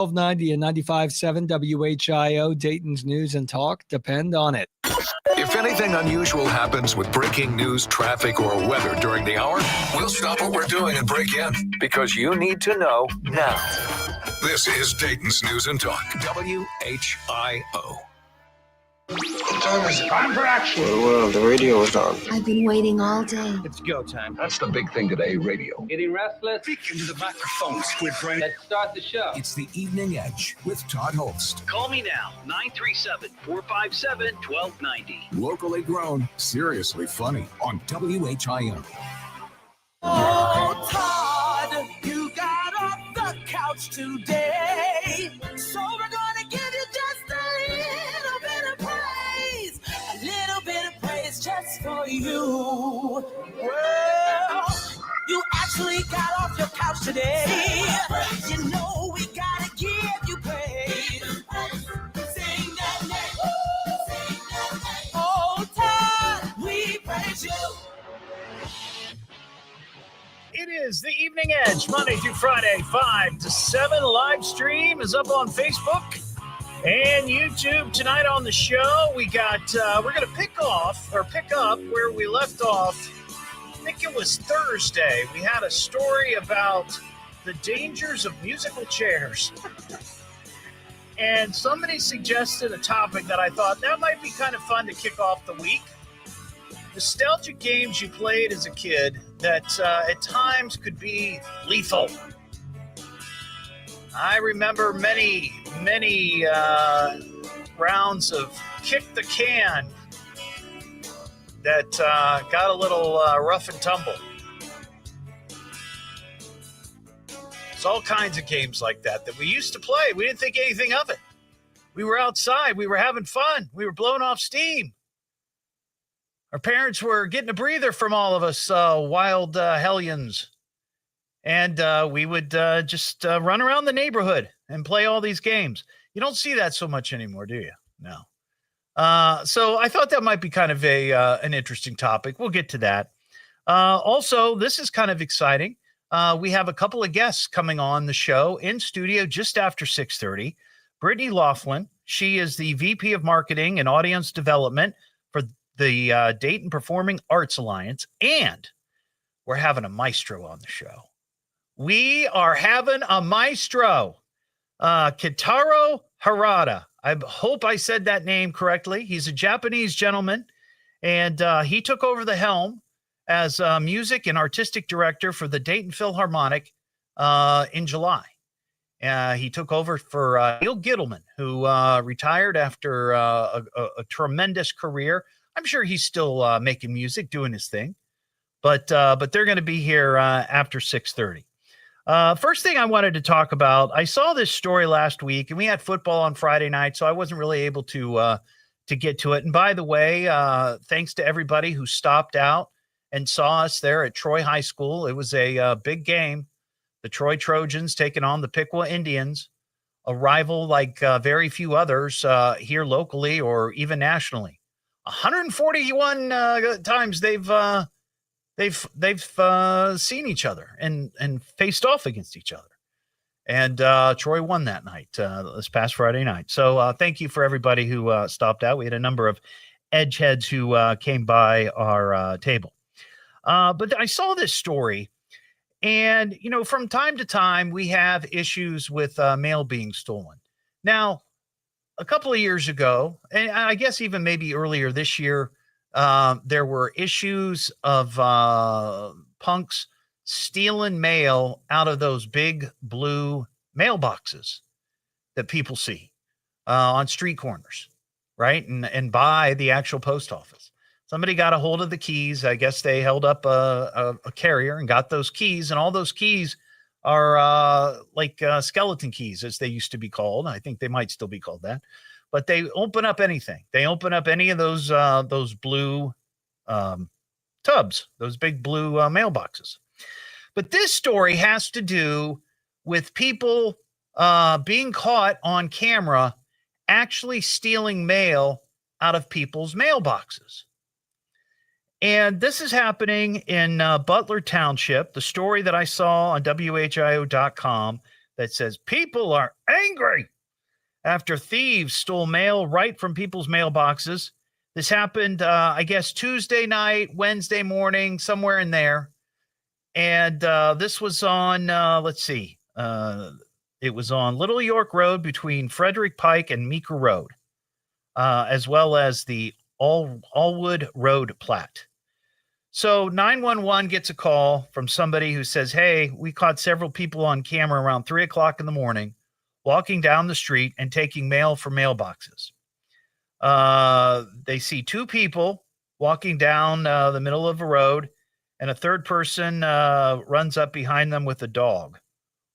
1290 and 95.7 WHIO, Dayton's News and Talk. Depend on it. If anything unusual happens with breaking news, traffic, or weather during the hour, we'll stop what we're doing and break in because you need to know now. This is Dayton's News and Talk, WHIO. What time is it? Time for action. Well, the radio is on. I've been waiting all day. It's go time. That's the big thing today, radio. Getting restless? Speak into the microphone, Squid Brain. Let's start the show. It's the Evening Edge with Todd Hollst. Call me now, 937-457-1290. Locally grown, seriously funny on WHIO. Oh, Todd, you got off the couch today. So we're gonna give you just a little bit of praise. A little bit of praise just for you. Well, you actually got off your couch today. You know we gotta give you praise. Sing that name. Sing that name. Oh, Todd, we praise you. It is the Evening Edge, Monday through Friday, 5 to 7. Live stream is up on Facebook and YouTube. Tonight on the show, we got, we're going to pick up where we left off. I think it was Thursday. We had a story about the dangers of musical chairs. And somebody suggested a topic that I thought that might be kind of fun to kick off the week. Nostalgic games you played as a kid that at times could be lethal. I remember many rounds of kick the can that got a little rough and tumble. There's all kinds of games like that we used to play. We didn't think anything of it. We were outside. We were having fun. We were blowing off steam. Our parents were getting a breather from all of us wild hellions. And we would just run around the neighborhood and play all these games. You don't see that so much anymore, do you? No. So I thought that might be kind of an interesting topic. We'll get to that. Also, this is kind of exciting. We have a couple of guests coming on the show in studio just after 6:30. Brittany Laughlin. She is the VP of Marketing and Audience Development for the Dayton Performing Arts Alliance, and we're having a maestro on the show. We are having a maestro, Keitaro Harada. I hope I said that name correctly. He's a Japanese gentleman, and he took over the helm as music and artistic director for the Dayton Philharmonic in July. He took over for Neil Gittleman, who retired after a tremendous career. I'm sure he's still making music, doing his thing, but they're going to be here after 6:30. First thing I wanted to talk about, I saw this story last week, and we had football on Friday night, so I wasn't really able to get to it. And by the way, thanks to everybody who stopped out and saw us there at Troy High School. It was a big game. The Troy Trojans taking on the Piqua Indians, a rival like very few others here locally or even nationally. 141 times they've seen each other and faced off against each other. And Troy won that night, this past Friday night. So thank you for everybody who stopped out. We had a number of edgeheads who came by our table. But I saw this story, and, you know, from time to time, we have issues with mail being stolen. Now, a couple of years ago, and I guess even maybe earlier this year, there were issues of punks stealing mail out of those big blue mailboxes that people see on street corners, right? And by the actual post office. Somebody got a hold of the keys. I guess they held up a carrier and got those keys, and all those keys are like skeleton keys, as they used to be called. I think they might still be called that, but they open up anything. They open up any of those blue tubs, those big blue mailboxes. But this story has to do with people being caught on camera actually stealing mail out of people's mailboxes. And this is happening in Butler Township. The story that I saw on WHIO.com that says, people are angry after thieves stole mail right from people's mailboxes. This happened, I guess, Tuesday night, Wednesday morning, somewhere in there. And this was on, it was on Little York Road between Frederick Pike and Meeker Road, as well as the Allwood Road plat. So 911 gets a call from somebody who says, hey, we caught several people on camera around 3 o'clock in the morning walking down the street and taking mail from mailboxes. They see two people walking down the middle of a road, and a third person runs up behind them with a dog.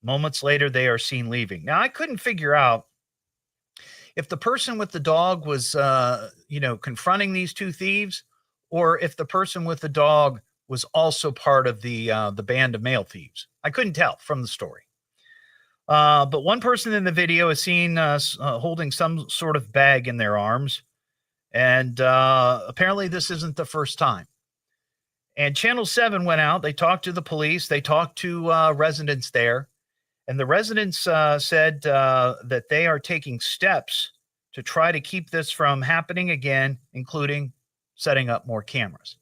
Moments later, they are seen leaving. Now, I couldn't figure out if the person with the dog was, confronting these two thieves, or if the person with the dog was also part of the band of mail thieves. I couldn't tell from the story. But one person in the video is seen holding some sort of bag in their arms. And apparently this isn't the first time. And Channel 7 went out. They talked to the police. They talked to residents there. And the residents said that they are taking steps to try to keep this from happening again, including setting up more cameras.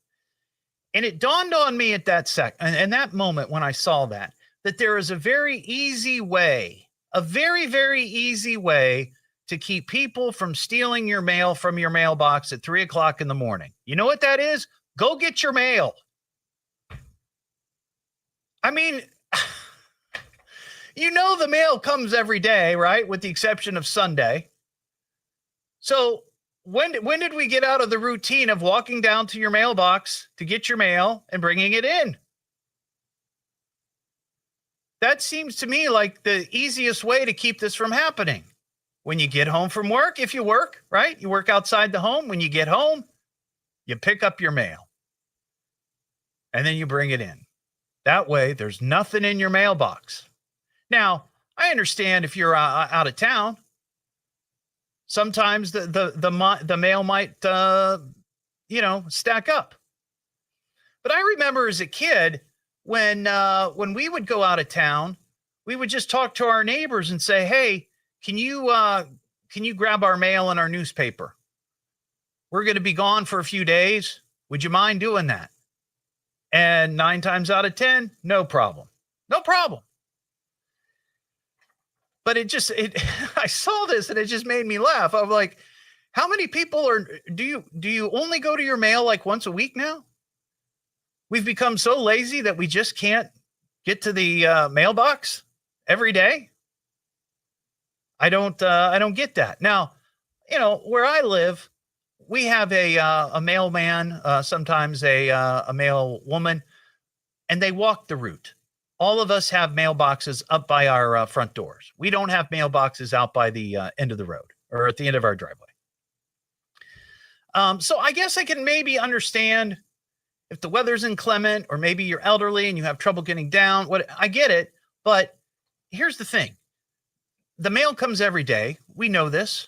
And it dawned on me at that that moment when I saw that there is a very easy way, a very, very easy way to keep people from stealing your mail from your mailbox at 3 o'clock in the morning. You know what that is? Go get your mail. I mean, the mail comes every day, right? With the exception of Sunday. So when did we get out of the routine of walking down to your mailbox to get your mail and bringing it in? That seems to me like the easiest way to keep this from happening. When you get home from work, if you work, right? You work outside the home. When you get home, you pick up your mail and then you bring it in. That way, there's nothing in your mailbox. Now, I understand if you're out of town, sometimes the mail might, stack up. But I remember as a kid, when we would go out of town, we would just talk to our neighbors and say, hey, can you grab our mail and our newspaper? We're going to be gone for a few days. Would you mind doing that? And 9 times out of 10, no problem. No problem. But I saw this and it just made me laugh. I'm like, how many people do you only go to your mail like once a week now? We've become so lazy that we just can't get to the mailbox every day. I don't get that. Now, where I live, we have a mailman, sometimes a mail woman, and they walk the route. All of us have mailboxes up by our front doors. We don't have mailboxes out by the end of the road or at the end of our driveway. So I guess I can maybe understand if the weather's inclement or maybe you're elderly and you have trouble getting down. I get it, but here's the thing. The mail comes every day. We know this.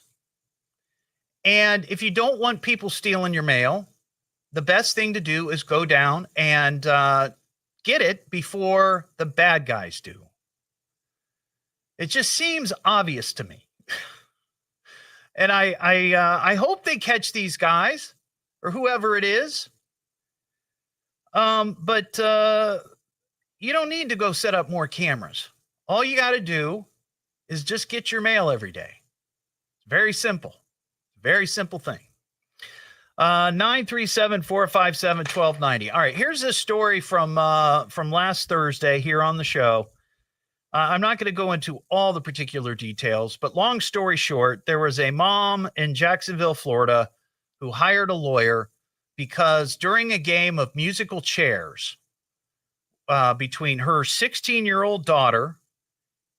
And if you don't want people stealing your mail, the best thing to do is go down and get it before the bad guys do. It just seems obvious to me. And I hope they catch these guys or whoever it is. But you don't need to go set up more cameras. All you got to do is just get your mail every day. It's very simple. Very simple thing. 937-457-1290. All right, here's this story from last Thursday here on the show. I'm not going to go into all the particular details, but long story short, there was a mom in Jacksonville, Florida, who hired a lawyer because during a game of musical chairs between her 16-year-old daughter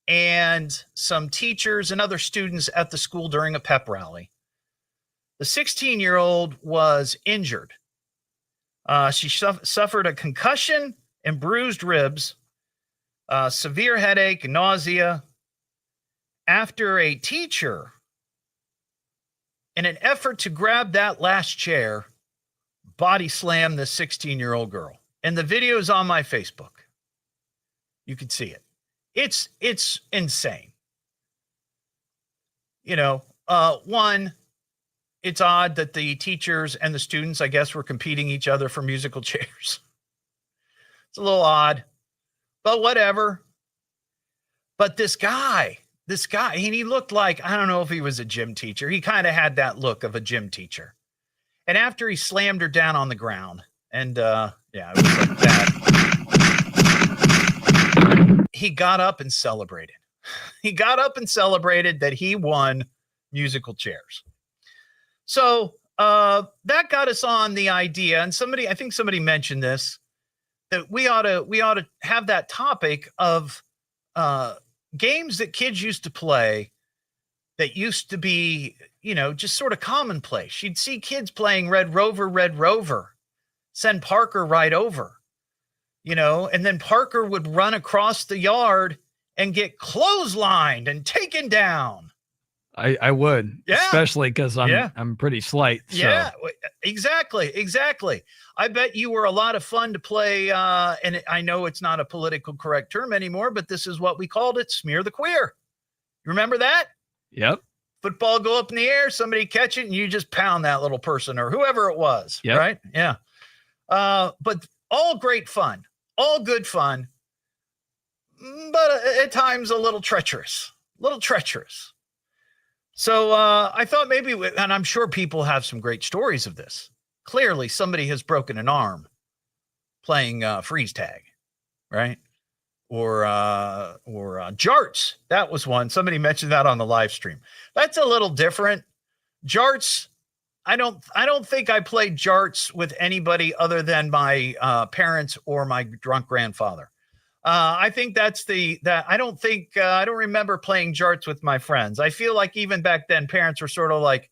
and some teachers and other students at the school during a pep rally, the 16-year-old was injured. She suffered a concussion and bruised ribs, severe headache, nausea, after a teacher, in an effort to grab that last chair, body slammed this 16-year-old girl. And the video is on my Facebook. You can see it. It's insane. One, it's odd that the teachers and the students, I guess, were competing each other for musical chairs. It's a little odd, but whatever. But this guy, he looked like, I don't know if he was a gym teacher. He kind of had that look of a gym teacher. And after he slammed her down on the ground, and it was like that, he got up and celebrated. He got up and celebrated that he won musical chairs. So that got us on the idea, and I think somebody mentioned this, that we ought to have that topic of games that kids used to play that used to be, just sort of commonplace. You'd see kids playing Red Rover, send Parker right over, and then Parker would run across the yard and get clotheslined and taken down. I would, especially because I'm pretty slight. So. Yeah, exactly. I bet you were a lot of fun to play. And I know it's not a political correct term anymore, but this is what we called it: smear the queer. You remember that? Yep. Football go up in the air, somebody catch it, and you just pound that little person or whoever it was. Yep. Right? Yeah. But all great fun, all good fun, but at times a little treacherous. So I thought maybe, and I'm sure people have some great stories of this. Clearly, somebody has broken an arm playing freeze tag, right? Or jarts. That was one. Somebody mentioned that on the live stream. That's a little different. Jarts. I don't think I played jarts with anybody other than my parents or my drunk grandfather. I think I don't remember playing jarts with my friends. I feel like even back then, parents were sort of like,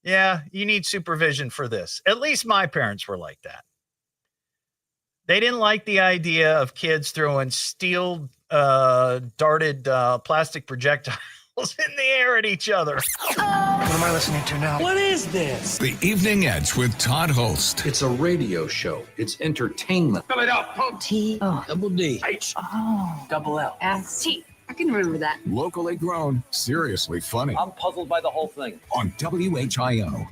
yeah, you need supervision for this. At least my parents were like that. They didn't like the idea of kids throwing steel darted plastic projectiles in the air at each other. What am I listening to now? What is this? The Evening Edge with Todd Hollst. It's a radio show. It's entertainment. Fill it up, folks. Double D. H. Double L. S-T. I can remember that. Locally grown, seriously funny. I'm puzzled by the whole thing. On WHIO.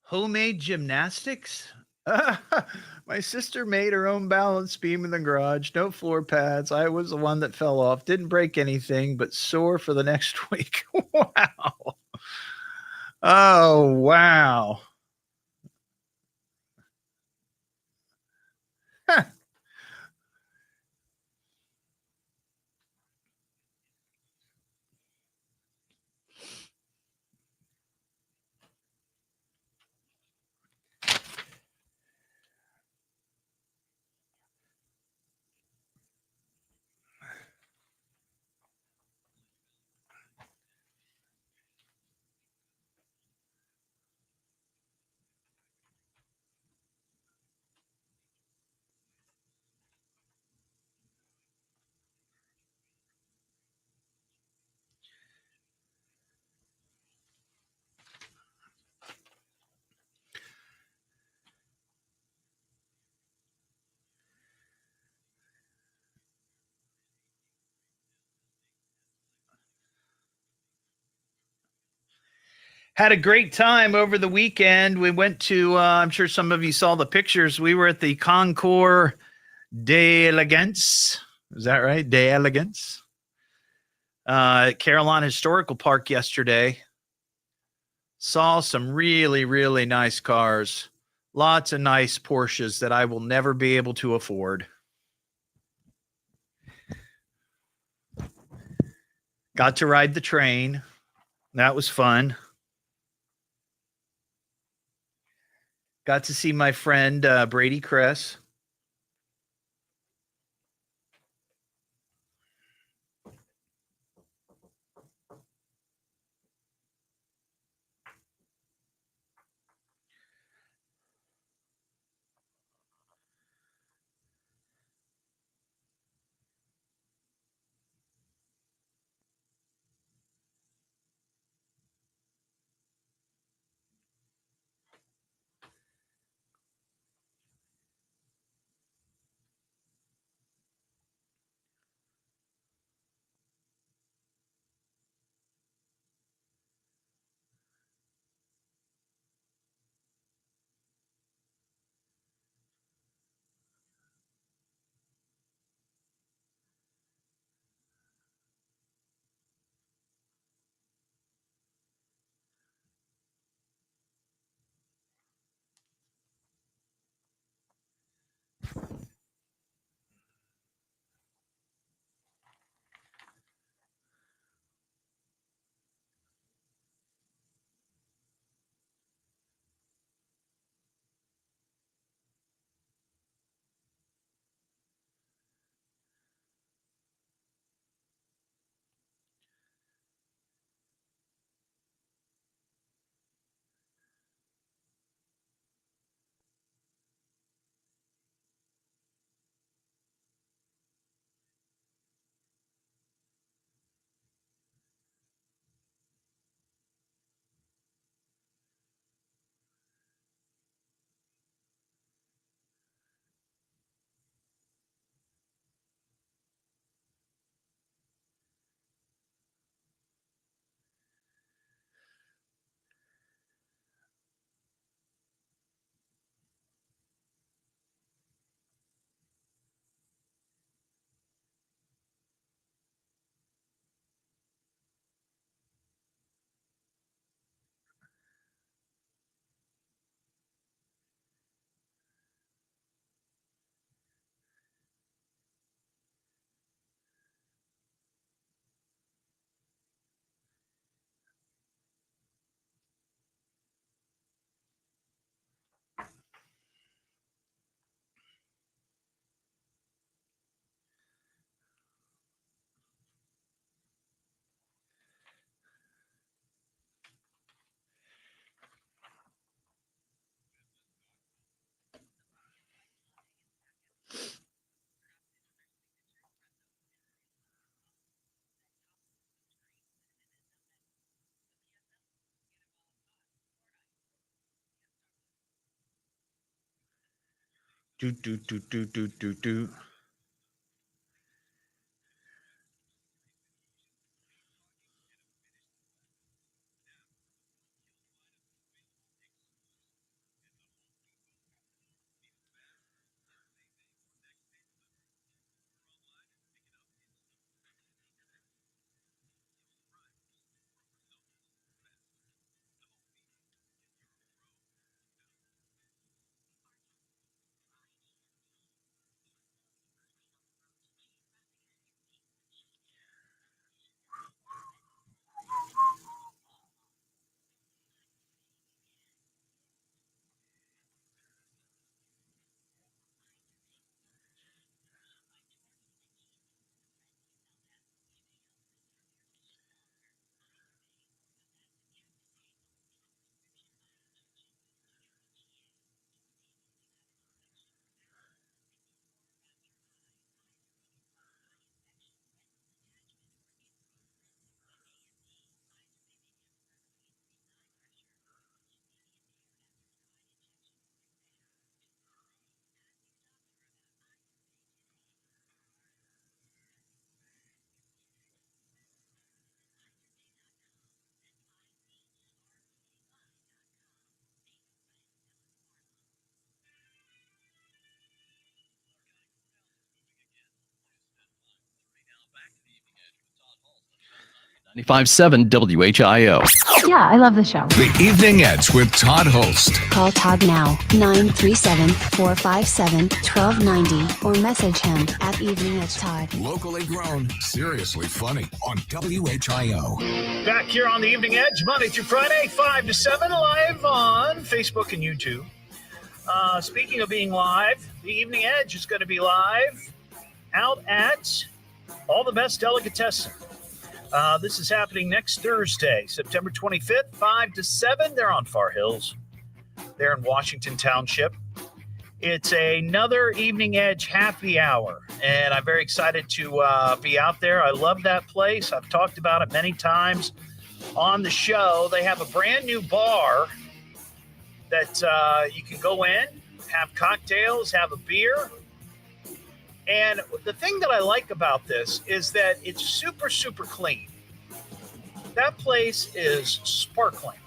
Homemade gymnastics? My sister made her own balance beam in the garage. No floor pads. I was the one that fell off. Didn't break anything, but sore for the next week. Wow. Oh, wow. Huh. Had a great time over the weekend. We went to, I'm sure some of you saw the pictures. We were at the Concours d'Elegance. Is that right? D'Elegance. At Carolina Historical Park yesterday. Saw some really, really nice cars. Lots of nice Porsches that I will never be able to afford. Got to ride the train. That was fun. Got to see my friend Brady Kress. Do. .95.7 WHIO. Yeah, I love the show. The Evening Edge with Todd Hollst. Call Todd now, 937-457-1290, or message him at Evening Edge Todd. Locally grown, seriously funny on WHIO. Back here on the Evening Edge, Monday through Friday, 5 to 7, live on Facebook and YouTube. Speaking of being live, the Evening Edge is going to be live out at All the Best Delicatessen. This is happening next Thursday, September 25th, 5 to 7. They're on Far Hills. They're in Washington Township. It's another Evening Edge happy hour, and I'm very excited to be out there. I love that place. I've talked about it many times on the show. They have a brand new bar that you can go in, have cocktails, have a beer. And the thing that I like about this is that it's super, super clean. That place is sparkling.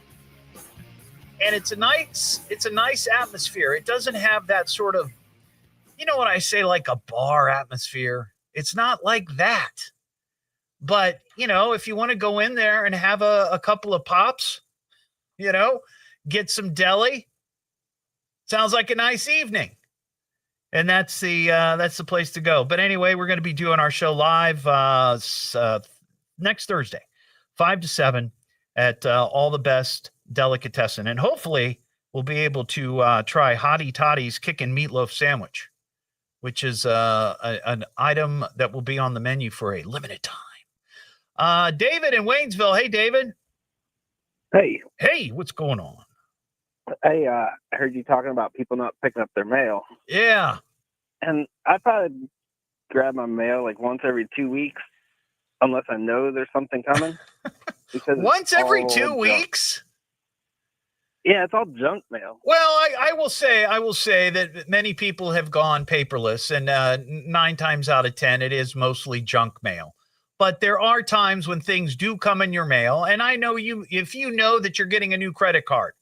And it's a nice atmosphere. It doesn't have that sort of, you know what I say, like a bar atmosphere. It's not like that. But, you know, if you want to go in there and have a couple of pops, you know, get some deli, sounds like a nice evening. And that's the place to go. But anyway, we're going to be doing our show live next Thursday, 5 to 7 at All the Best Delicatessen. And hopefully we'll be able to try Hottie Toddy's Kickin' Meatloaf Sandwich, which is an item that will be on the menu for a limited time. David in Waynesville. Hey, David. Hey. Hey, what's going on? Hey, I heard you talking about people not picking up their mail. Yeah. And I probably grab my mail like once every 2 weeks, unless I know there's something coming. Because once every 2 weeks? Yeah, it's all junk mail. Well, I will say that many people have gone paperless, and 9 times out of 10, it is mostly junk mail. But there are times when things do come in your mail, and I know if you know that you're getting a new credit card.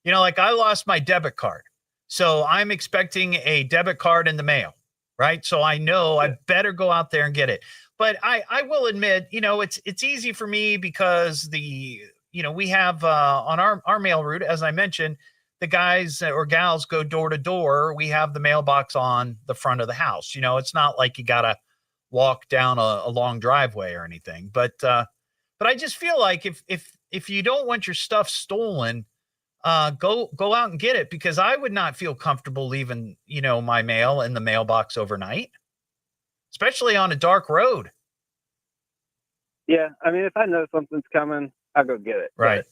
You know, like I lost my debit card. So I'm expecting a debit card in the mail, right? So I know I better go out there and get it. But I will admit, you know, it's easy for me because we have on our mail route, as I mentioned, the guys or gals go door to door. We have the mailbox on the front of the house. You know, it's not like you got to walk down a long driveway or anything. But I just feel like if you don't want your stuff stolen, go out and get it, because I would not feel comfortable leaving, you know, my mail in the mailbox overnight, especially on a dark road. Yeah, I mean, if I know something's coming, I'll go get it. Right.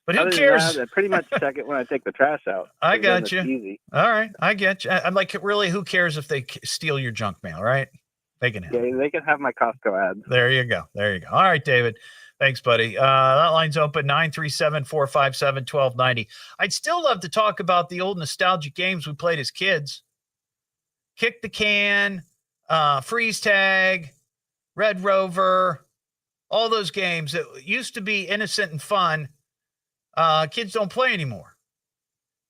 But who cares? I pretty much check it when I take the trash out. I got you. Easy. All right, I get you. I'm like, really, who cares if they steal your junk mail, right? They can have it. Yeah, they can have my Costco ads. There you go. All right, David. Thanks, buddy. That line's open, 937-457-1290. I'd still love to talk about the old nostalgic games we played as kids. Kick the Can, Freeze Tag, Red Rover, all those games that used to be innocent and fun, kids don't play anymore.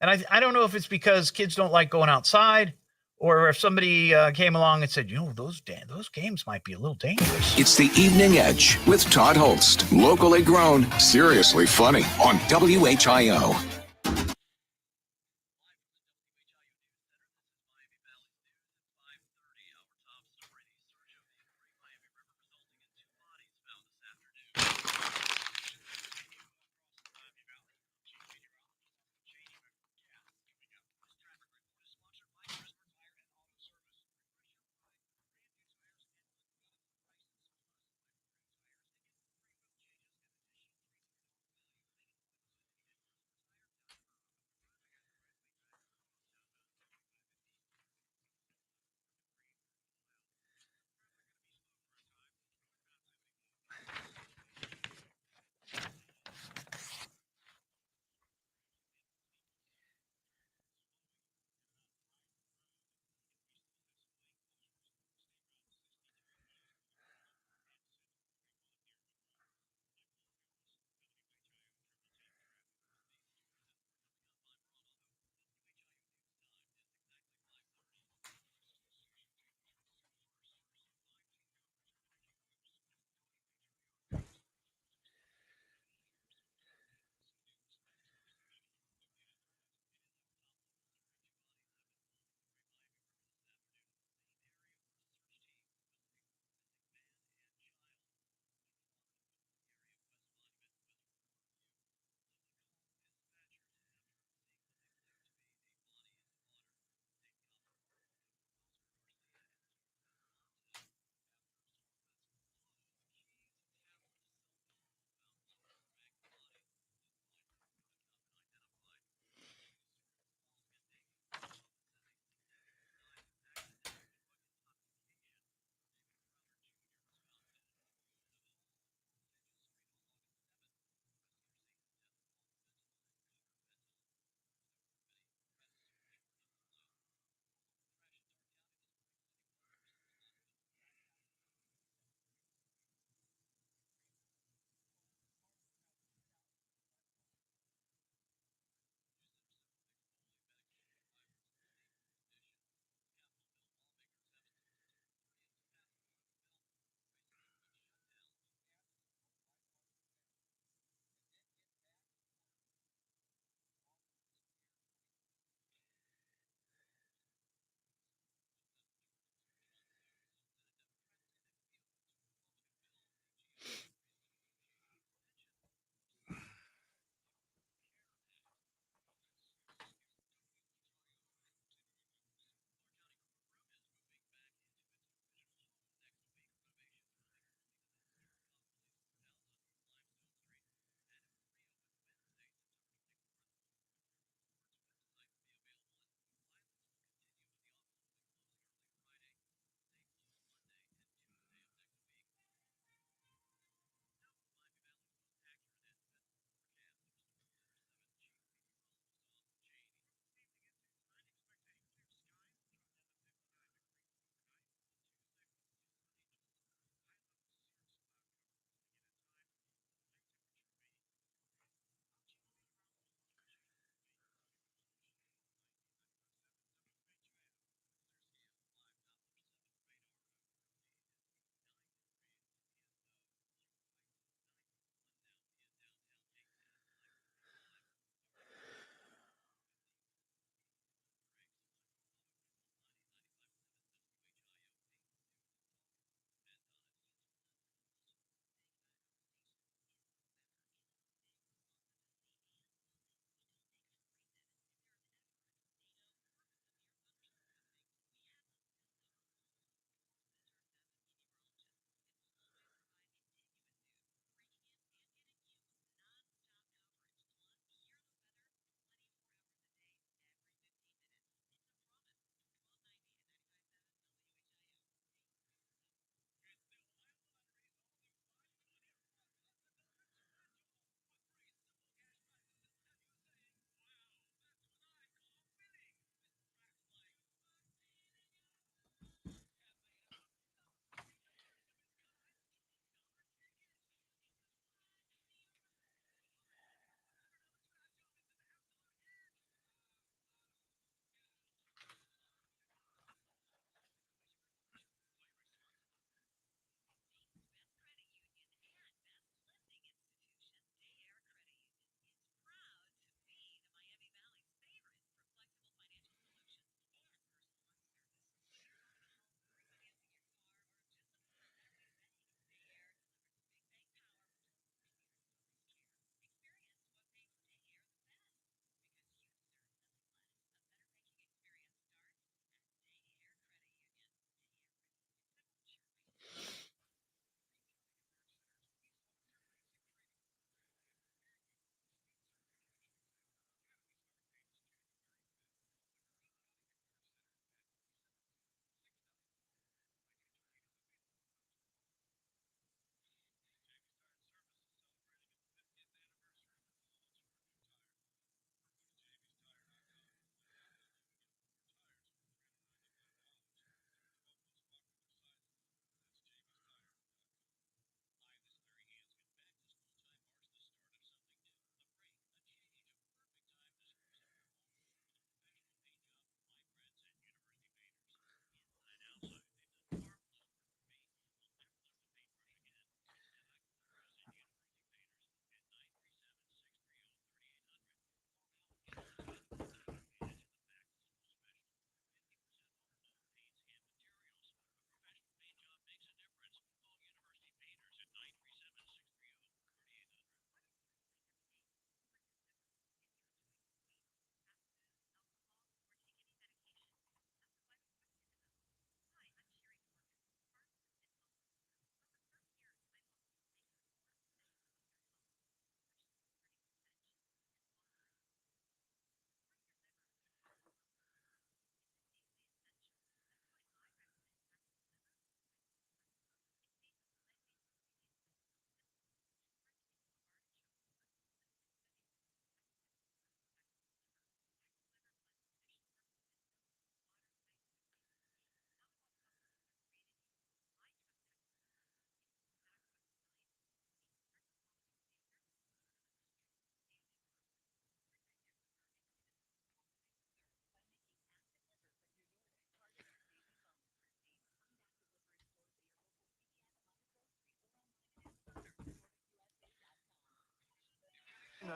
And I don't know if it's because kids don't like going outside, or if somebody came along and said, those games might be a little dangerous. It's the Evening Edge with Todd Hollst. Locally grown, seriously funny on WHIO.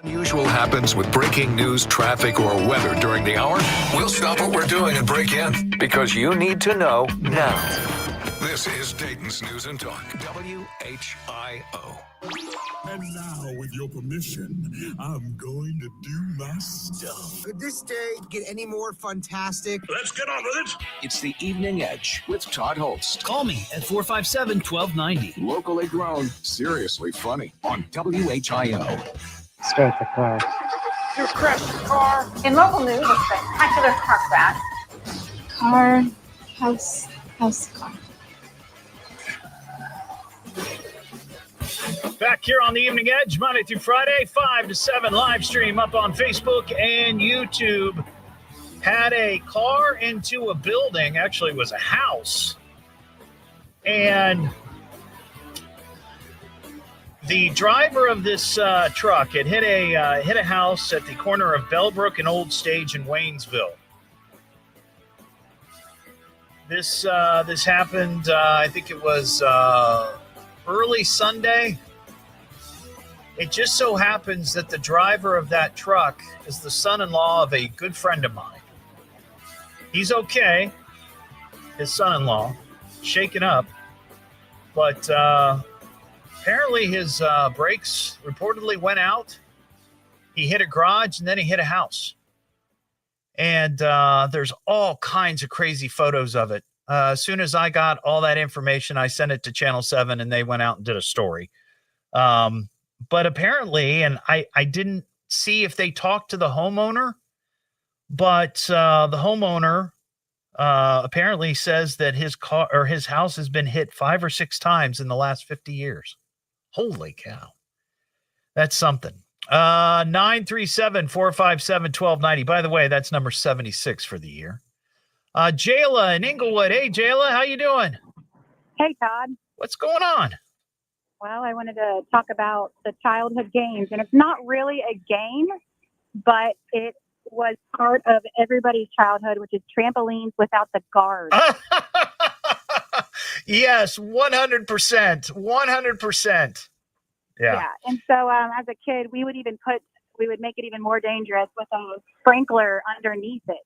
Unusual happens with breaking news, traffic, or weather during the hour, we'll stop what we're doing and break in because you need to know now. This is Dayton's News and Talk, WHIO. And now, with your permission, I'm going to do my stuff. Could this day get any more fantastic? Let's get on with it. It's the Evening Edge with Todd Hollst. Call me at 457-1290. Locally grown, seriously funny on WHIO. Start the car. You crashed the car. In local news, a spectacular car crash. House car. Back here on the Evening Edge, Monday through Friday, 5 to 7, live stream up on Facebook and YouTube. Had a car into a building, actually it was a house, and the driver of this truck had hit a house at the corner of Bellbrook and Old Stage in Waynesville. This happened, I think it was early Sunday. It just so happens that the driver of that truck is the son-in-law of a good friend of mine. He's okay, his son-in-law, shaken up, but apparently his brakes reportedly went out. He hit a garage and then he hit a house. And there's all kinds of crazy photos of it. As soon as I got all that information, I sent it to Channel 7 and they went out and did a story. But apparently, and I didn't see if they talked to the homeowner, but the homeowner apparently says that his car or his house has been hit 5 or 6 times in the last 50 years. Holy cow. That's something. 937-457-1290. By the way, that's number 76 for the year. Jayla in Inglewood. Hey, Jayla, how you doing? Hey, Todd. What's going on? Well, I wanted to talk about the childhood games, and it's not really a game, but it was part of everybody's childhood, which is trampolines without the guards. Yes, 100%. 100%. Yeah. And so as a kid, we would make it even more dangerous with a sprinkler underneath it.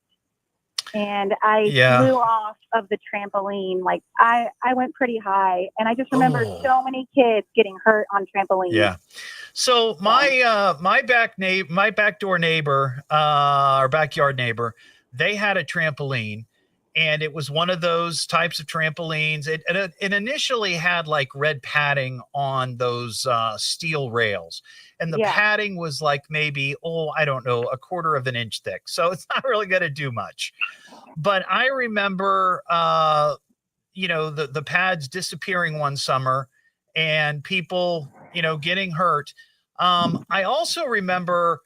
And I flew off of the trampoline. Like I went pretty high, and I just remember so many kids getting hurt on trampolines. Yeah. So my backdoor neighbor, our backyard neighbor, they had a trampoline, and it was one of those types of trampolines. It initially had like red padding on those steel rails, and the padding was like maybe, I don't know, a quarter of an inch thick. So it's not really going to do much. But I remember, the pads disappearing one summer and people, getting hurt. I also remember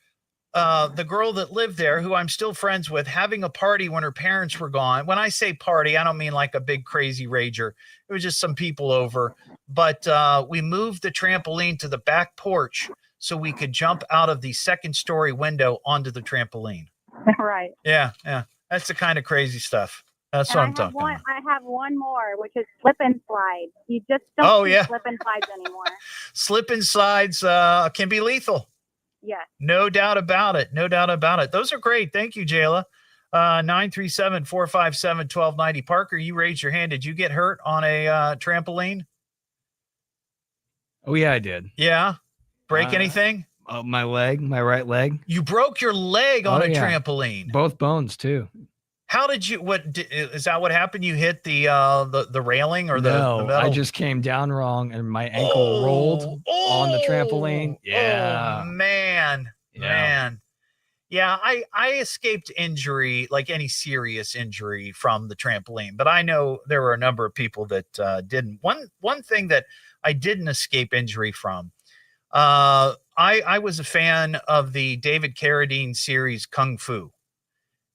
the girl that lived there, who I'm still friends with, having a party when her parents were gone. When I say party, I don't mean like a big crazy rager. It was just some people over. But we moved the trampoline to the back porch so we could jump out of the second story window onto the trampoline. Right. Yeah. That's the kind of crazy stuff. That's what I'm talking about. I have one more, which is slip and slide. You just don't see slip and slides anymore. Slip and slides can be lethal. Yes. No doubt about it. Those are great. Thank you, Jayla. 937-457-1290. Parker, you raised your hand. Did you get hurt on a trampoline? Oh, yeah, I did. Yeah? Break anything? My right leg. You broke your leg on a trampoline. Both bones, too. How did you, is that what happened? You hit the railing or the metal? I just came down wrong and my ankle rolled on the trampoline. Yeah. Oh, man. Yeah, I escaped injury, like any serious injury, from the trampoline, but I know there were a number of people that didn't. One thing that I didn't escape injury from, I was a fan of the David Carradine series Kung Fu.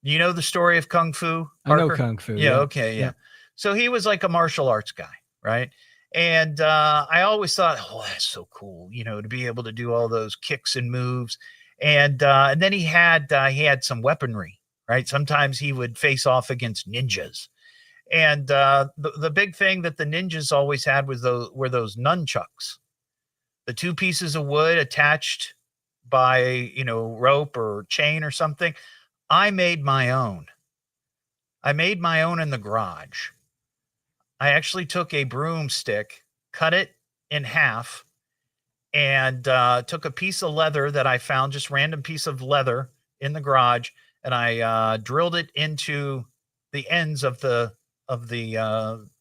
You know the story of Kung Fu, Parker? I know Kung Fu. Yeah. Okay. Yeah. So he was like a martial arts guy, right? And I always thought, that's so cool, to be able to do all those kicks and moves. And then he had some weaponry, right? Sometimes he would face off against ninjas. And the big thing that the ninjas always had were those nunchucks, the 2 pieces of wood attached by, rope or chain or something. I made my own. I made my own in the garage. I actually took a broomstick, cut it in half, and took a piece of leather that I found, just random piece of leather in the garage, and I drilled it into the ends of the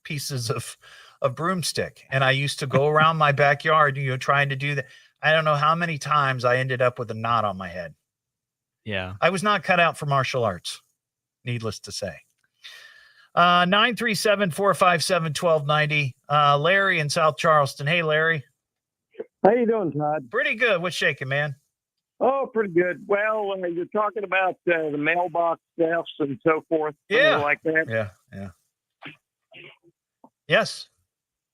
pieces of broomstick. And I used to go around my backyard, trying to do that. I don't know how many times I ended up with a knot on my head. Yeah. I was not cut out for martial arts, needless to say. 937-457-1290. Larry in South Charleston. Hey, Larry. How you doing, Todd? Pretty good. What's shaking, man? Oh, pretty good. Well, you're talking about the mailbox thefts and so forth. Yeah. Like that. Yeah. Yes.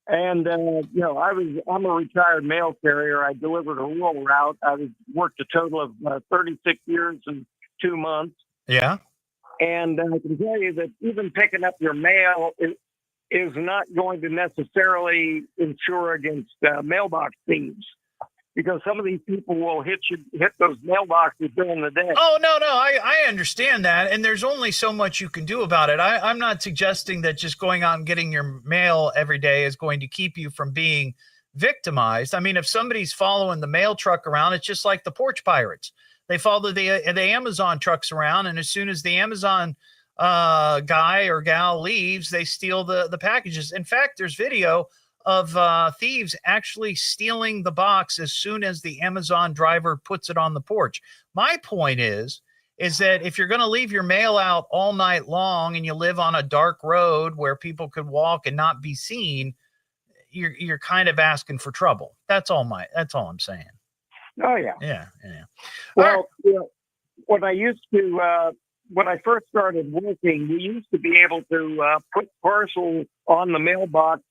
And, I'm a retired mail carrier. I delivered a rural route. Worked a total of 36 years and 2 months. Yeah. And I can tell you that even picking up your mail is not going to necessarily insure against mailbox thieves, because some of these people will hit those mailboxes during the day. Oh, no, I understand that. And there's only so much you can do about it. I'm not suggesting that just going out and getting your mail every day is going to keep you from being victimized. I mean, if somebody's following the mail truck around, it's just like the porch pirates. They follow the Amazon trucks around, and as soon as the Amazon guy or gal leaves, they steal the packages. In fact, there's video of thieves actually stealing the box as soon as the Amazon driver puts it on the porch. My point is that if you're going to leave your mail out all night long and you live on a dark road where people could walk and not be seen, you're kind of asking for trouble. That's all I'm saying. Oh, yeah. Yeah. Well, when I first started working, we used to be able to put parcels on the mailbox,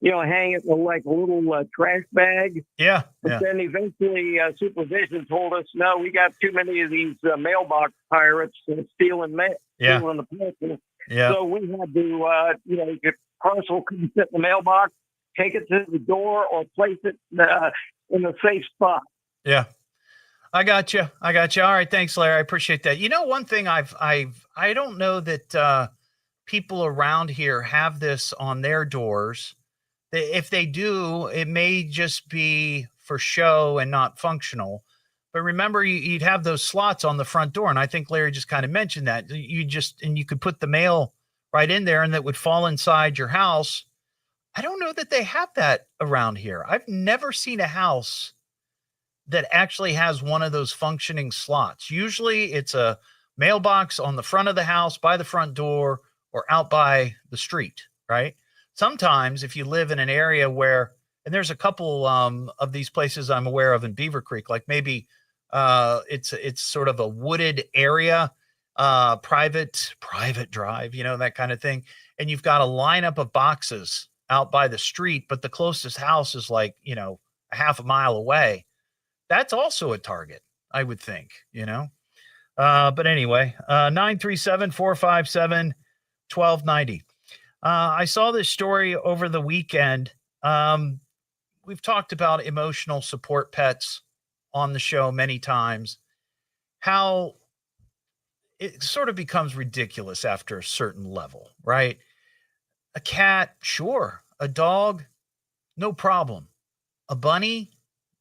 hang it like a little trash bag. Yeah. But then eventually supervision told us, no, we got too many of these mailbox pirates stealing the parcel. Yeah. So we had to, if parcel couldn't fit in the mailbox, take it to the door or place it in a safe spot. Yeah. I got you. All right. Thanks, Larry. I appreciate that. One thing I don't know that people around here have this on their doors. If they do, it may just be for show and not functional. But remember, you'd have those slots on the front door. And I think Larry just kind of mentioned that you could put the mail right in there and that would fall inside your house. I don't know that they have that around here. I've never seen a house that actually has one of those functioning slots. Usually it's a mailbox on the front of the house, by the front door, or out by the street, right? Sometimes if you live in an area where, and there's a couple of these places I'm aware of in Beaver Creek, like maybe it's sort of a wooded area, private drive, that kind of thing. And you've got a lineup of boxes out by the street, but the closest house is like, a half a mile away. That's also a target, I would think, But anyway, 937-457-1290. I saw this story over the weekend. We've talked about emotional support pets on the show many times, how it sort of becomes ridiculous after a certain level, right? A cat, sure. A dog, no problem. A bunny,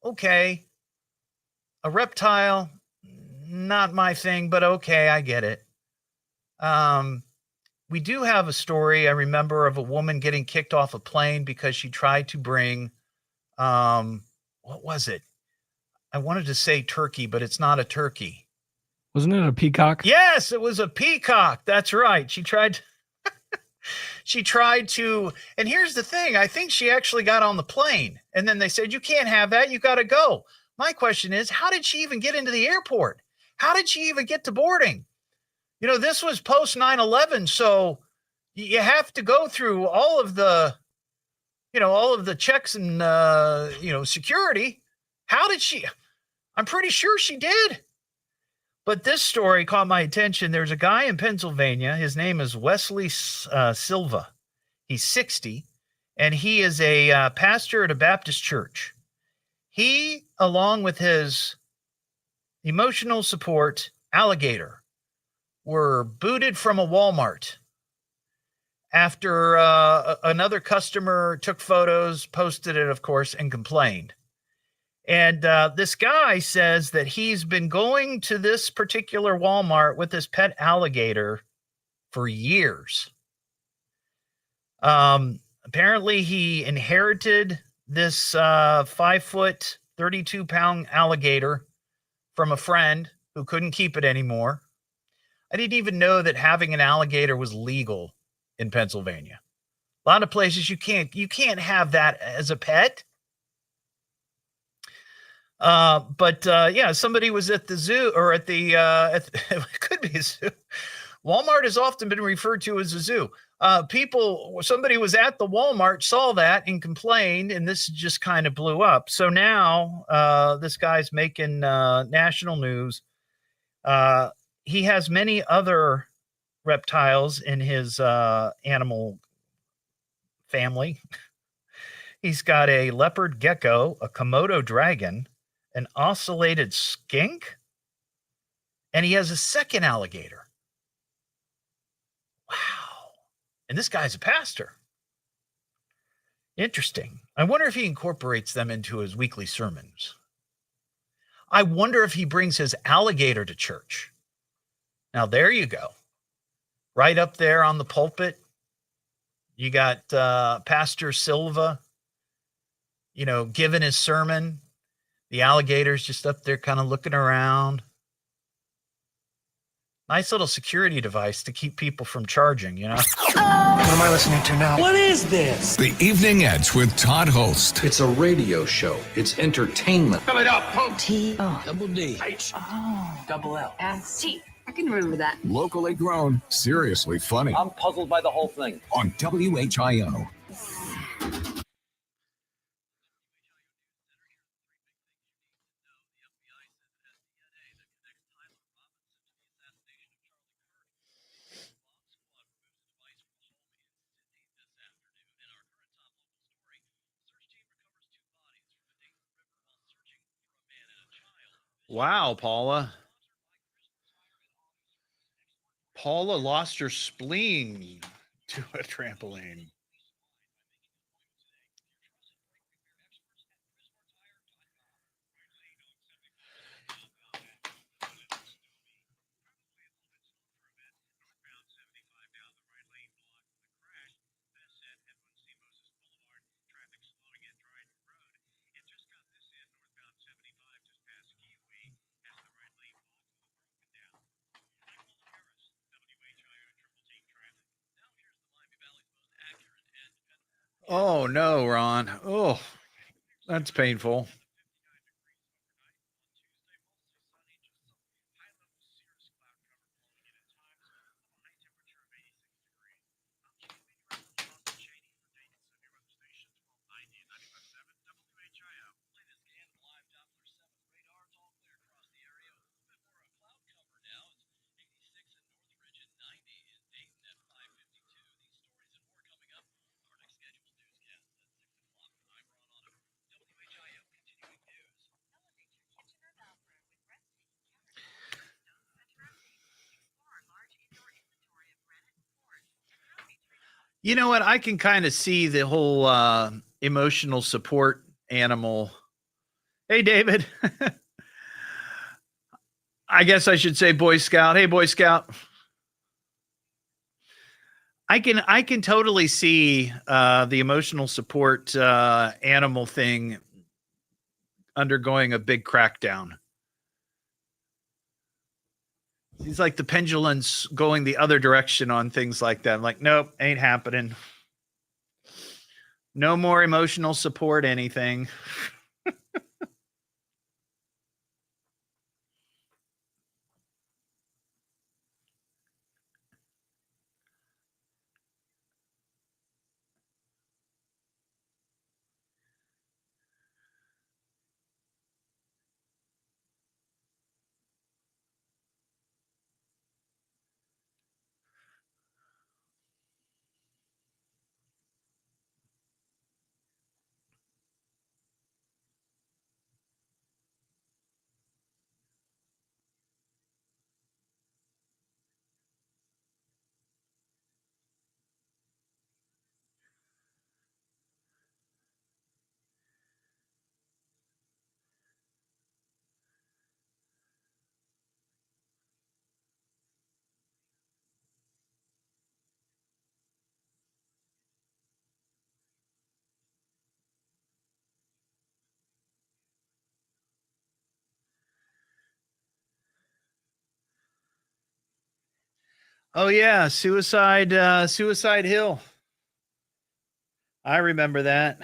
okay. A reptile, not my thing, but okay, I get it. We do have a story, I remember, of a woman getting kicked off a plane because she tried to bring, what was it? I wanted to say turkey, but it's not a turkey. Wasn't it a peacock? Yes, it was a peacock. That's right. She tried to, and here's the thing. I think she actually got on the plane, and then they said, you can't have that. You got to go. My question is, how did she even get into the airport? How did she even get to boarding? This was post 9/11, so you have to go through all of the checks and, security. How did she? I'm pretty sure she did. But this story caught my attention. There's a guy in Pennsylvania. His name is Wesley Silva. He's 60, and he is a pastor at a Baptist church. He, along with his emotional support alligator were booted from a Walmart after another customer took photos, posted it, of course, and complained. And this guy says that he's been going to this particular Walmart with this pet alligator for years. Apparently, he inherited this 5 foot, 32-pound alligator from a friend who couldn't keep it anymore. I didn't even know that having an alligator was legal in Pennsylvania. A lot of places you can't have that as a pet. But somebody was at the zoo or at the it could be a zoo. Walmart has often been referred to as a zoo. Somebody was at the Walmart, saw that and complained, and this just kind of blew up. So now this guy's making national news. He has many other reptiles in his animal family. He's got a leopard gecko, a Komodo dragon, an ocellated skink, and he has a second alligator. Wow. And this guy's a pastor. Interesting. I wonder if he incorporates them into his weekly sermons. I wonder if he brings his alligator to church. Now, there you go. Right up there on the pulpit, you got Pastor Silva, giving his sermon. The alligator's just up there kind of looking around. Nice little security device to keep people from charging, What am I listening to now? What is this? The Evening Edge with Todd Hollst. It's a radio show. It's entertainment. Fill it up, folks. T-O. Double D. H. Oh. Double L. S-T. I can remember that. Locally grown, seriously funny. I'm puzzled by the whole thing. On WHIO. Wow, Paula. Paula lost her spleen to a trampoline. Oh, no, Ron. Oh, that's painful. You know what? I can kind of see the whole emotional support animal. Hey, David. I guess I should say Boy Scout. Hey, Boy Scout. I can totally see the emotional support animal thing undergoing a big crackdown. He's like the pendulum's going the other direction on things like that. I'm like, nope, ain't happening. No more emotional support, anything. Oh yeah, Suicide Hill. I remember that.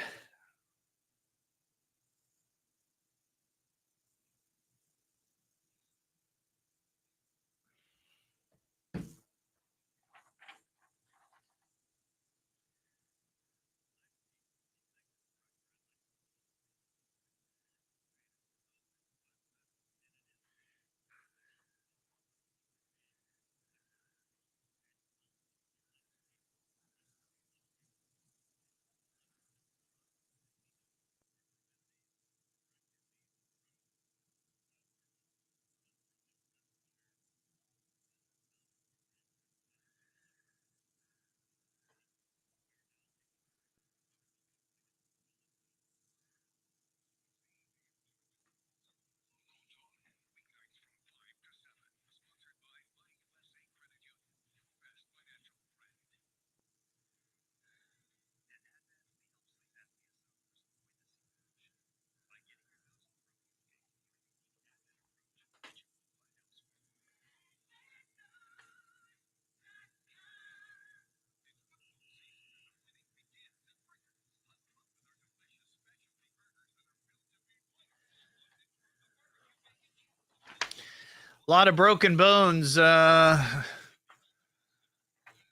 A lot of broken bones over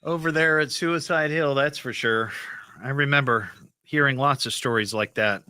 there at Suicide Hill, that's for sure. I remember hearing lots of stories like that.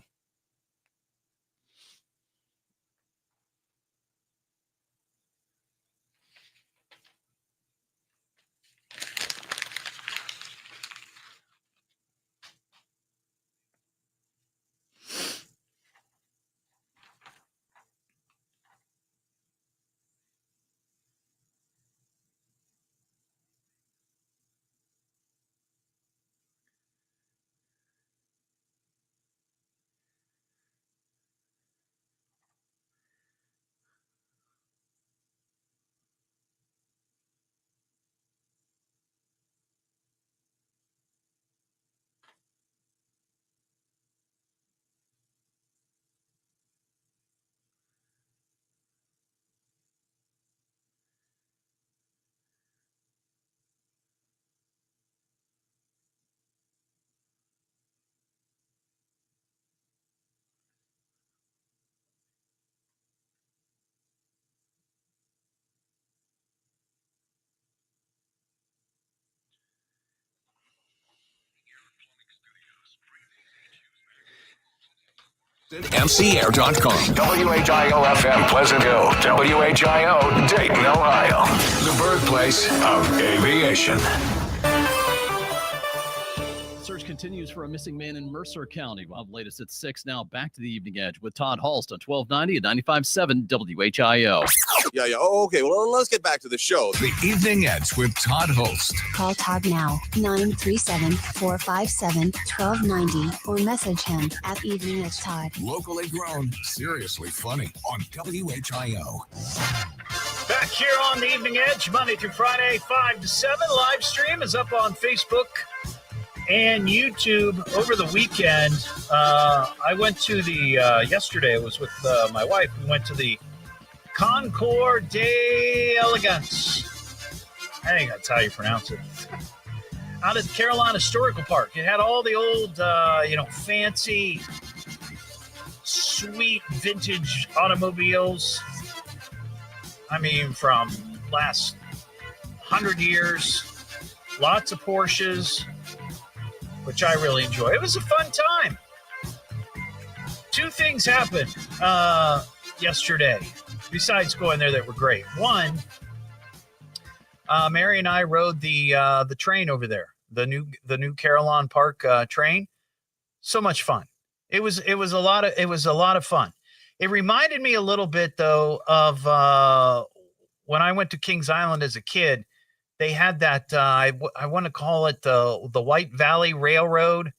MCAir.com. WHIO FM Pleasant Hill. WHIO Dayton, Ohio. The birthplace of aviation. Search continues for a missing man in Mercer County. We'll have the latest at 6 now. Back to the Evening Edge with Todd Hollst on 1290 and 95.7 WHIO. Yeah. Oh, okay. Well, let's get back to the show. The Evening Edge with Todd Hollst. Call Todd now, 937-457-1290, or message him at Evening Edge Todd. Locally grown, seriously funny on WHIO. Back here on the Evening Edge, Monday through Friday, 5 to 7. Live stream is up on Facebook and YouTube. Over the weekend, I went to the, yesterday I was with my wife. We went to the Concours d'Elegance. I think that's how you pronounce it. Out at Carolina Historical Park. It had all the old, fancy, sweet vintage automobiles. I mean, from last 100 years. Lots of Porsches, which I really enjoy. It was a fun time. Two things happened yesterday, besides going there, that were great. One, Mary and I rode the train over there, the new Carillon Park train. So much fun. It was a lot of fun. It reminded me a little bit though of when I went to Kings Island as a kid. They had that I want to call it the White Valley Railroad.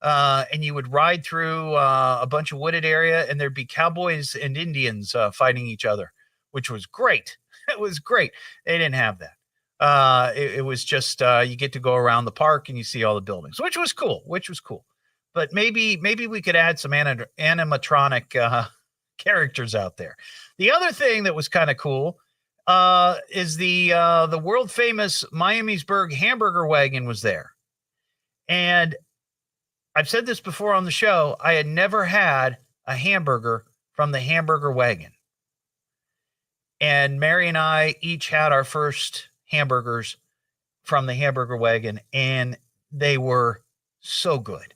And you would ride through a bunch of wooded area, and there'd be cowboys and Indians fighting each other, which was great. It was great. They didn't have that. It was just you get to go around the park and you see all the buildings, which was cool. But maybe we could add some animatronic characters out there. The other thing that was kind of cool, is the world famous Miamisburg hamburger wagon was there. And I've said this before on the show, I had never had a hamburger from the hamburger wagon. And Mary and I each had our first hamburgers from the hamburger wagon, and they were so good.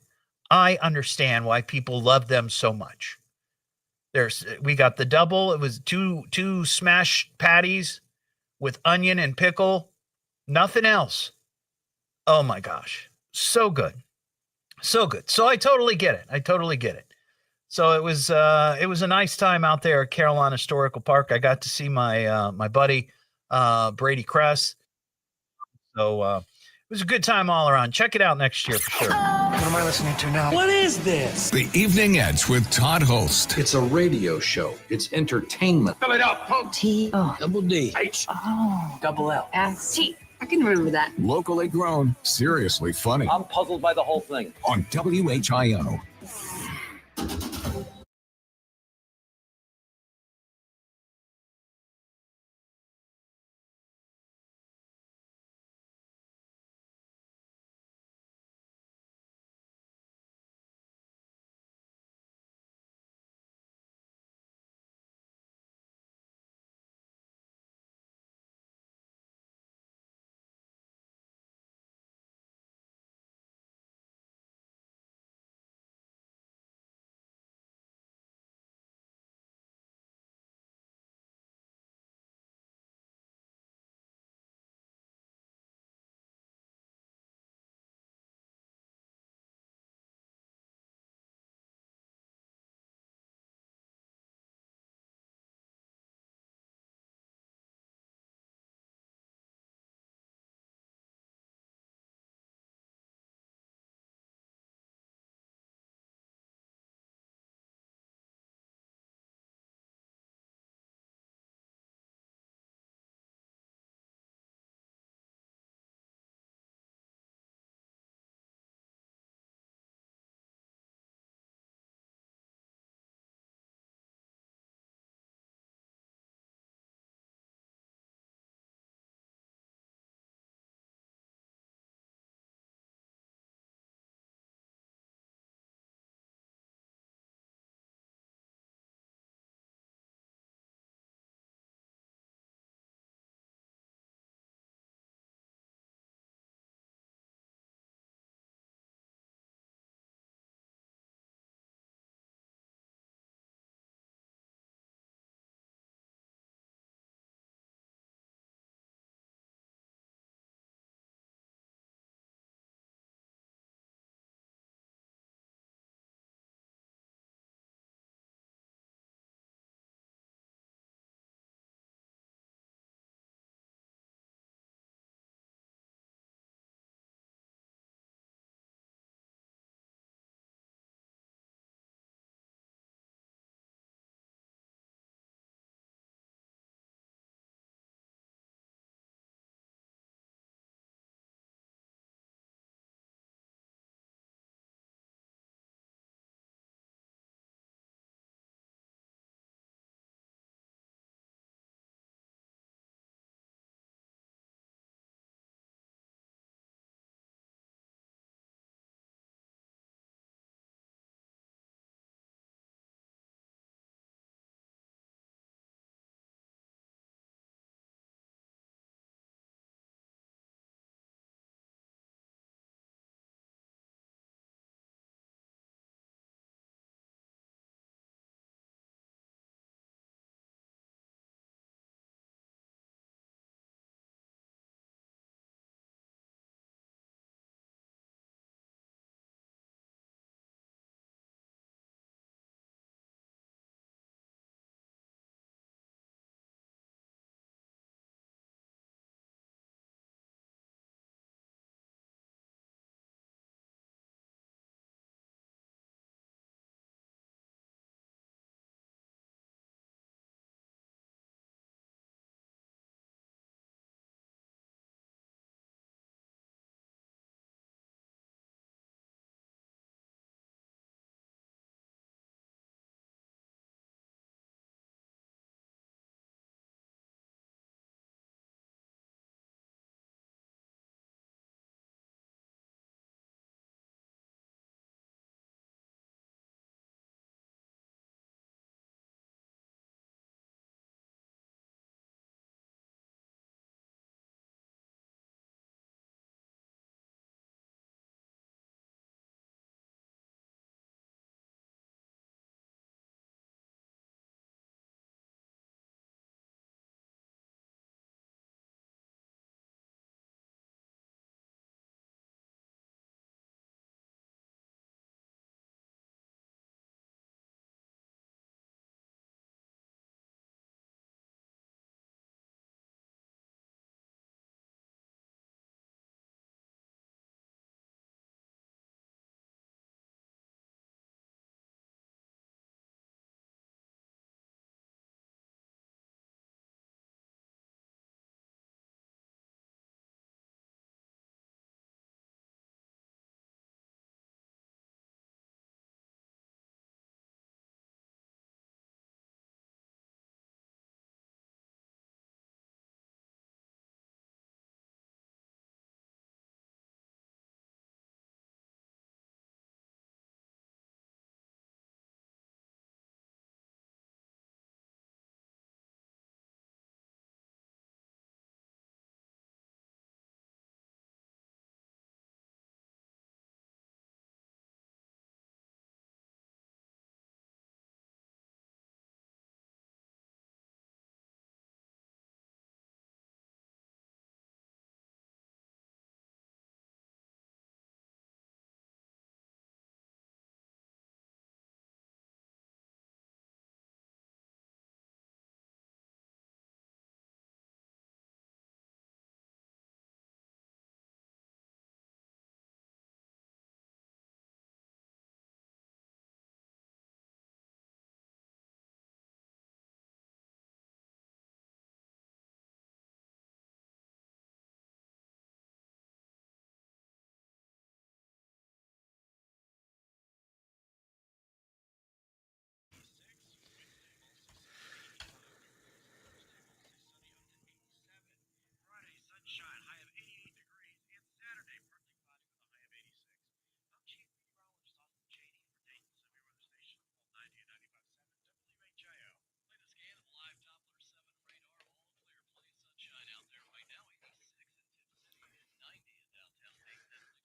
I understand why people love them so much. We got the double. It was two smash patties with onion and pickle, nothing else. Oh my gosh. So good. So good. So I totally get it. So it was a nice time out there at Carolina Historical Park. I got to see my buddy, Brady Kress. So it was a good time all around. Check it out next year for sure. What am I listening to now? What is this? The Evening Edge with Todd Hollst. It's a radio show. It's entertainment. Fill it up. T-O. Double D. H. Oh. Double L. S-T. I can remember that. Locally grown, seriously funny. I'm puzzled by the whole thing. On WHIO.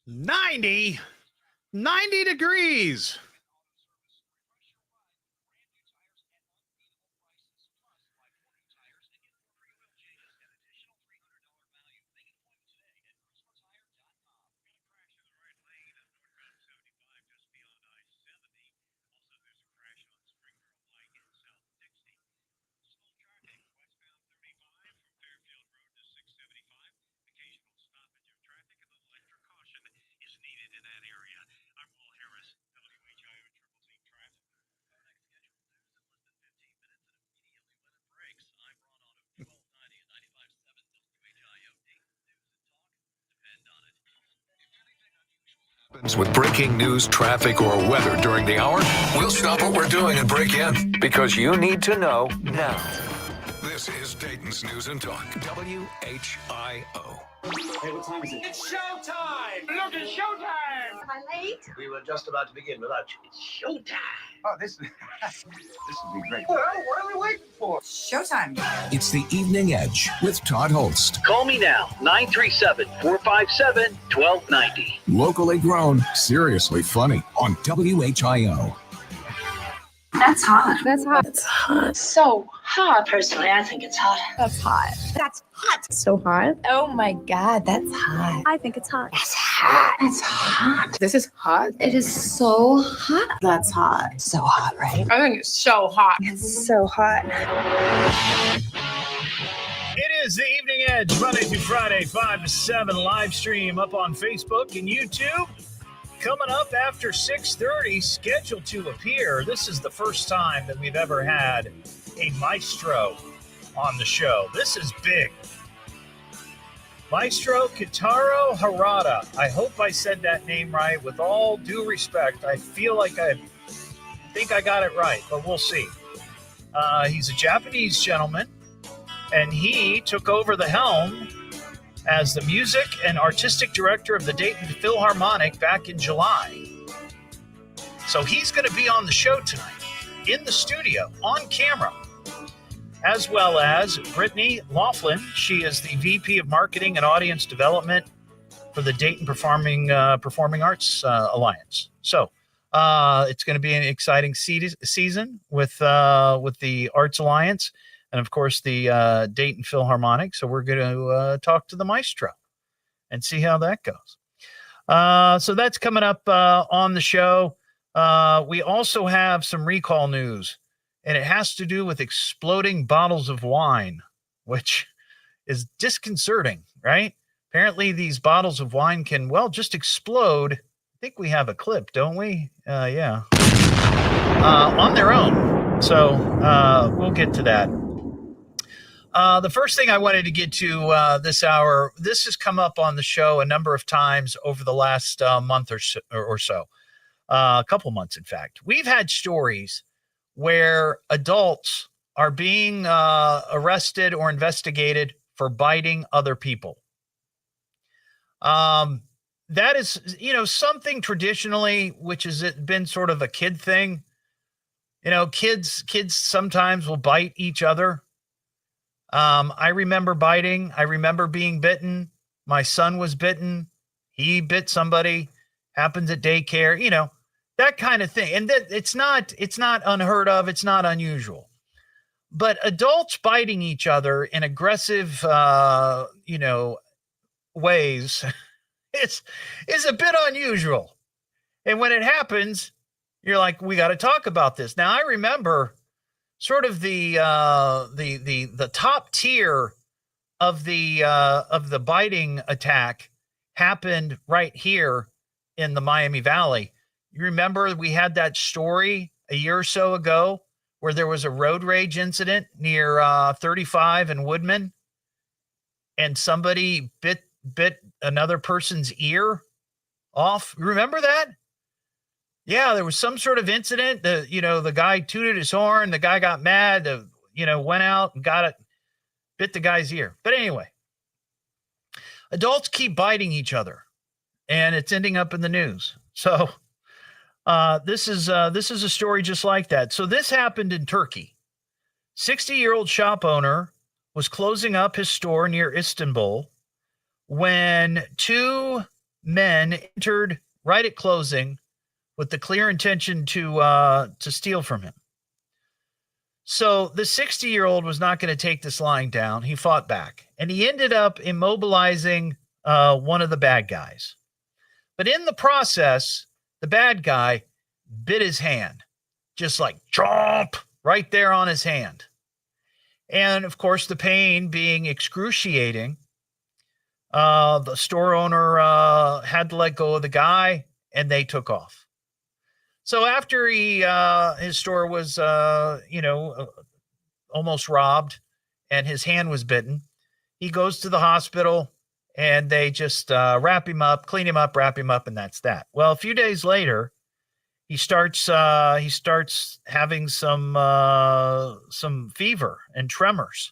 90 degrees. With breaking news, traffic, or weather during the hour, we'll stop what we're doing and break in because you need to know now. This is Dayton's News and Talk, WHIO. Hey, what time is it? It's showtime! Look, it's showtime! Am I late? We were just about to begin without you. It's showtime. Oh, this will be great. Well, what are we waiting for? Showtime. It's the Evening Edge with Todd Hollst. Call me now, 937-457-1290. Locally grown, seriously funny on WHIO. That's hot. That's hot. That's hot. So hot. Personally, I think it's hot. That's hot. That's hot. So hot. Oh my God, that's hot. I think it's hot. That's hot. That's hot. This is hot. It is so hot. That's hot. So hot, right? I think it's so hot. It's so hot. It is the Evening Edge, Monday through Friday, 5 to 7, live stream up on Facebook and YouTube. Coming up after 6:30, scheduled to appear. This is the first time that we've ever had a maestro on the show. This is big. Maestro Keitaro Harada. I hope I said that name right. With all due respect, I feel like I think I got it right, but we'll see. He's a Japanese gentleman, and he took over the helm as the music and artistic director of the Dayton Philharmonic back in July. So he's going to be on the show tonight, in the studio, on camera, as well as Brittany Laughlin. She is the VP of Marketing and Audience Development for the Dayton Performing Arts Alliance. So it's going to be an exciting season with the Arts Alliance. And, of course, the Dayton Philharmonic. So we're going to talk to the maestro and see how that goes. So that's coming up on the show. We also have some recall news, and it has to do with exploding bottles of wine, which is disconcerting, right? Apparently, these bottles of wine can, well, just explode. I think we have a clip, don't we? Yeah. On their own. So we'll get to that. The first thing I wanted to get to this hour, this has come up on the show a number of times over the last month or so, a couple months, in fact. We've had stories where adults are being arrested or investigated for biting other people. That is, something traditionally, which has been sort of a kid thing. Kids sometimes will bite each other. I remember biting. I remember being bitten. My son was bitten. He bit somebody. Happens at daycare. That kind of thing. And it's not unheard of. It's not unusual. But adults biting each other in aggressive, ways, is a bit unusual. And when it happens, you're like, we got to talk about this. Now, I remember sort of the top tier of the biting attack happened right here in the Miami Valley. You remember we had that story a year or so ago where there was a road rage incident near 35 and Woodman, and somebody bit another person's ear off. Remember that? Yeah, there was some sort of incident. The guy tooted his horn. The guy got mad. Went out and bit the guy's ear. But anyway, adults keep biting each other, and it's ending up in the news. So this is a story just like that. So this happened in Turkey. 60-year-old shop owner was closing up his store near Istanbul when two men entered right at closing with the clear intention to steal from him. So the 60-year-old was not going to take this lying down. He fought back, and he ended up immobilizing one of the bad guys. But in the process, the bad guy bit his hand, just like chomp right there on his hand. And of course, the pain being excruciating, the store owner had to let go of the guy, and they took off. So after his store was, almost robbed and his hand was bitten, he goes to the hospital and they just wrap him up, clean him up, wrap him up, and that's that. Well, a few days later, he starts having some fever and tremors,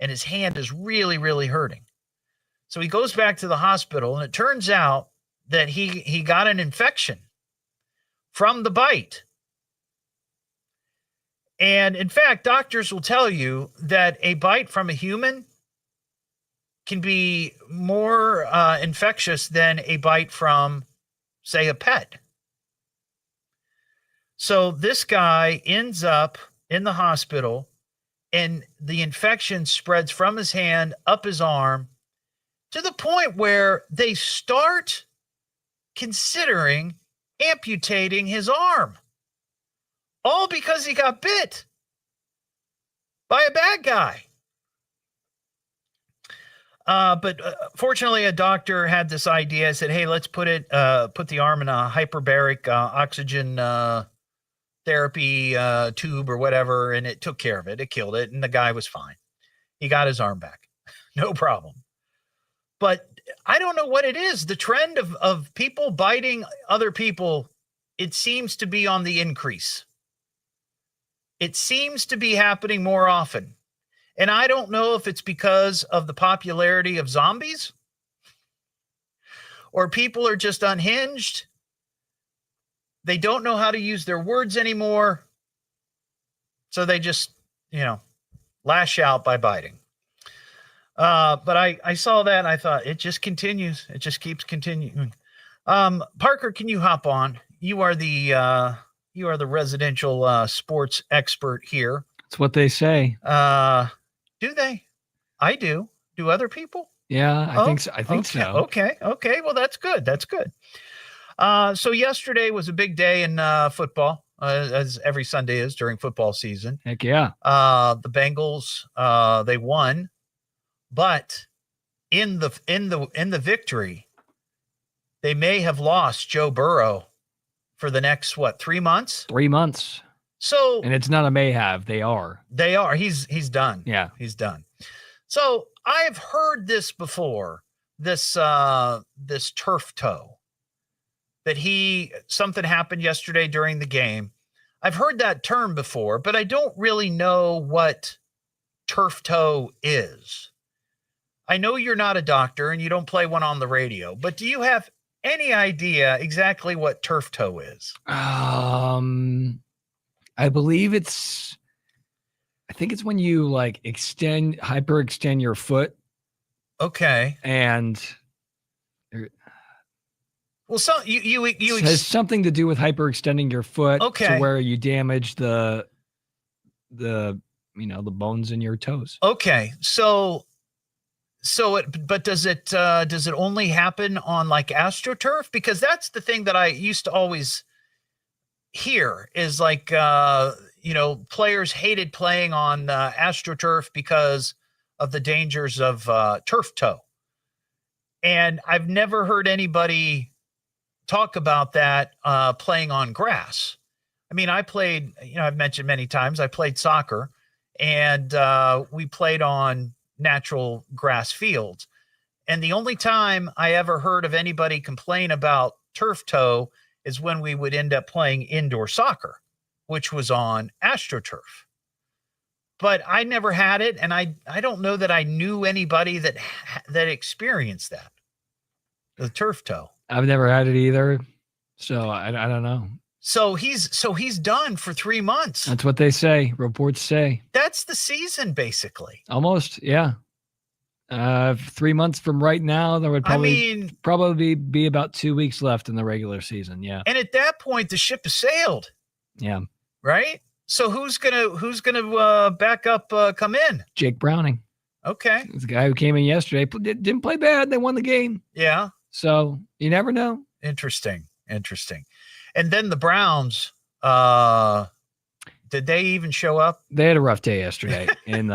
and his hand is really, really hurting. So he goes back to the hospital, and it turns out that he got an infection from the bite. And in fact, doctors will tell you that a bite from a human can be more infectious than a bite from, say, a pet. So this guy ends up in the hospital, and the infection spreads from his hand up his arm to the point where they start considering amputating his arm, all because he got bit by a bad guy. But fortunately, a doctor had this idea. Said, "Hey, let's put the arm in a hyperbaric oxygen therapy tube or whatever," and it took care of it. It killed it, and the guy was fine. He got his arm back, no problem. But I don't know what it is. The trend of people biting other people, it seems to be on the increase. It seems to be happening more often. And I don't know if it's because of the popularity of zombies, or people are just unhinged. They don't know how to use their words anymore. So they just, lash out by biting. But I saw that and I thought, it just continues. It just keeps continuing. Parker, can you hop on? You are the residential sports expert here. That's what they say. Do they? I do. Do other people? Yeah, I think so. I think so. Okay. Well, that's good. That's good. So yesterday was a big day in football, as every Sunday is during football season. Heck yeah. The Bengals, they won, but in the victory, they may have lost Joe Burrow for the next 3 months? 3 months. So, and it's not a may have. They are. He's done. Yeah, he's done. So I've heard this before. This turf toe. That something happened yesterday during the game. I've heard that term before, but I don't really know what turf toe is. I know you're not a doctor and you don't play one on the radio, but do you have any idea exactly what turf toe is? I believe I think it's when you hyperextend your foot. Okay. And well, so you it has something to do with hyperextending your foot. Okay. To where you damage the bones in your toes. Okay. But does it only happen on AstroTurf? Because that's the thing that I used to always hear is players hated playing on AstroTurf because of the dangers of turf toe. And I've never heard anybody talk about that playing on grass. I mean, I played, I've mentioned many times, I played soccer, and we played on natural grass fields. And the only time I ever heard of anybody complain about turf toe is when we would end up playing indoor soccer, which was on AstroTurf. But I never had it, and I don't know that I knew anybody that experienced that, the turf toe. I've never had it either, so I don't know. So he's done for 3 months. That's what they say. Reports say. That's the season, basically. Almost, yeah. 3 months from right now, there would probably be about 2 weeks left in the regular season. Yeah. And at that point, the ship has sailed. Yeah. Right. So who's gonna back up? Come in. Jake Browning. Okay. It's the guy who came in yesterday. Didn't play bad. They won the game. Yeah. So you never know. Interesting. And then the Browns. Did they even show up? They had a rough day yesterday in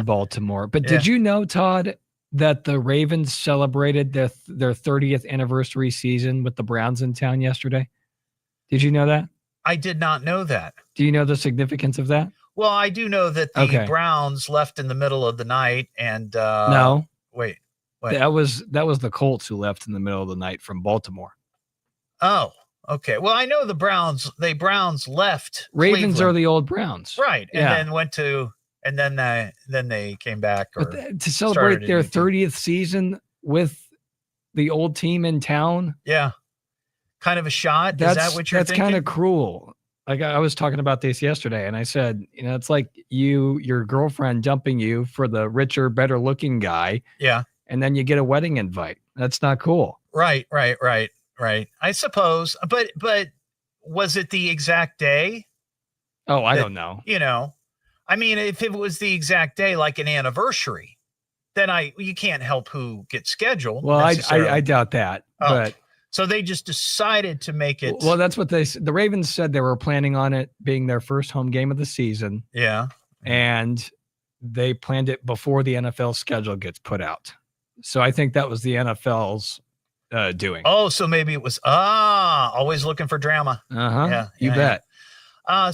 Baltimore. But did you know, Todd, that the Ravens celebrated their 30th anniversary season with the Browns in town yesterday? Did you know that? I did not know that. Do you know the significance of that? Well, I do know that the Browns left in the middle of the night and no. Wait. That was the Colts who left in the middle of the night from Baltimore. Oh, okay. Well, I know the Browns left. Ravens Cleveland. are the old Browns. Right. And then they came back to celebrate their 30th season with the old team in town. Yeah. Kind of a shot. Is that what you're thinking? That's kind of cruel. Like I was talking about this yesterday and I said, it's like your girlfriend dumping you for the richer, better looking guy. Yeah. And then you get a wedding invite. That's not cool. Right. I suppose. But was it the exact day? Oh, I don't know. I mean, if it was the exact day, like an anniversary, then you can't help who gets scheduled. Well, I doubt that. But so they just decided to make it. Well, that's what the Ravens said they were planning on it being their first home game of the season. Yeah. And they planned it before the NFL schedule gets put out. So I think that was the NFL's doing. Oh, so maybe it was always looking for drama. Yeah, you bet.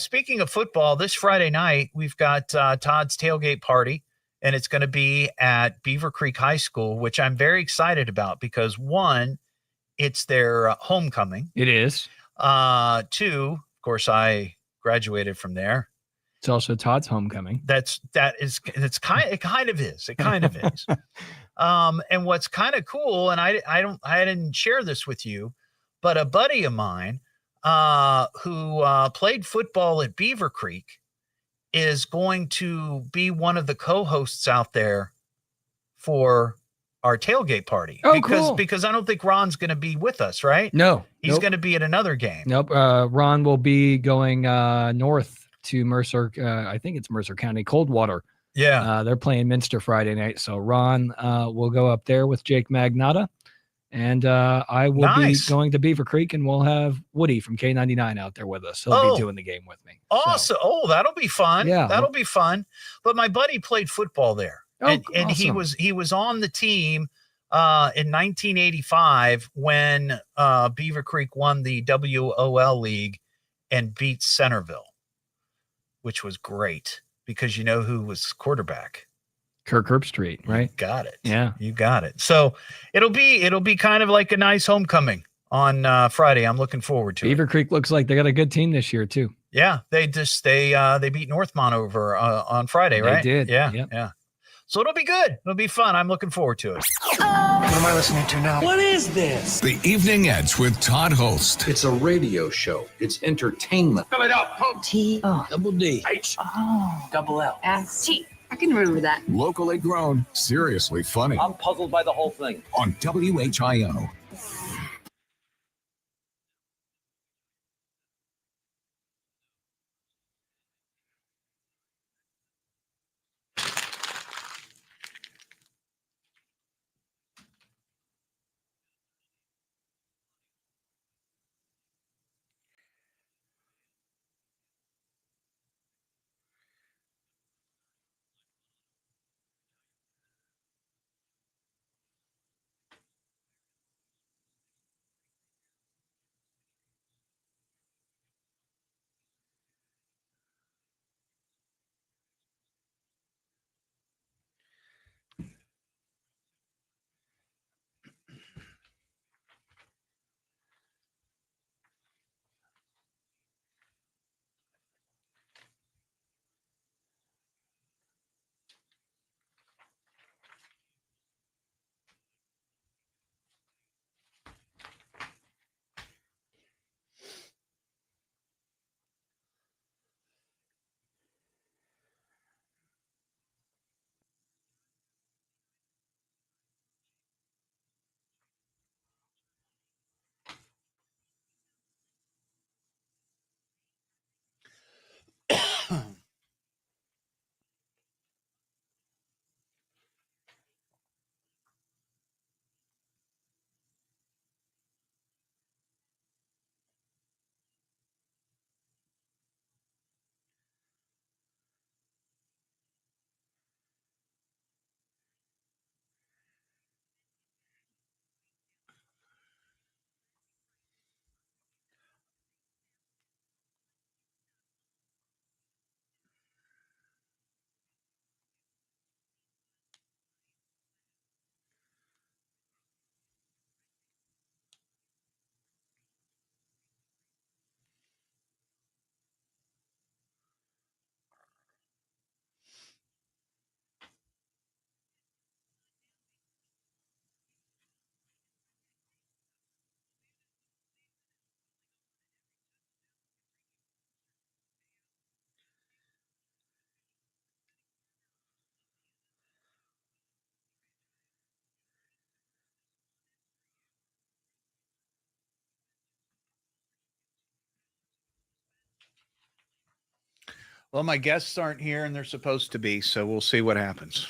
Speaking of football, this Friday night we've got Todd's tailgate party, and it's going to be at Beaver Creek High School, which I'm very excited about because one, it's their homecoming. It is. 2, of course, I graduated from there. It's also Todd's homecoming. It kind of is. And what's kind of cool, and I didn't share this with you, but a buddy of mine who played football at Beaver Creek is going to be one of the co-hosts out there for our tailgate party. Because I don't think Ron's going to be with us, right? No. He's going to be at another game. Nope. Ron will be going north to Mercer. I think it's Mercer County, Coldwater. Yeah. They're playing Minster Friday night. So Ron will go up there with Jake Magnotta. And I will be going to Beaver Creek, and we'll have Woody from K99 out there with us. He'll be doing the game with me. Awesome. Oh, that'll be fun. Yeah. That'll be fun. But my buddy played football there. And awesome. he was on the team in 1985 when Beaver Creek won the WOL League and beat Centerville, which was great because you know who was quarterback? Kirk Herbstreit, right? You got it. Yeah. You got it. So it'll be kind of like a nice homecoming on Friday. I'm looking forward to it. Beaver Creek looks like they got a good team this year too. Yeah, they beat Northmont over on Friday, right? They did. Yeah. Yep. Yeah. So it'll be good. It'll be fun. I'm looking forward to it. What am I listening to now? What is this? The Evening Edge with Todd Hollst. It's a radio show. It's entertainment. Fill it up. Double D. H. Double L. S-T. I can remember that. Locally grown, seriously funny. I'm puzzled by the whole thing. On WHIO. Well, my guests aren't here, and they're supposed to be, so we'll see what happens.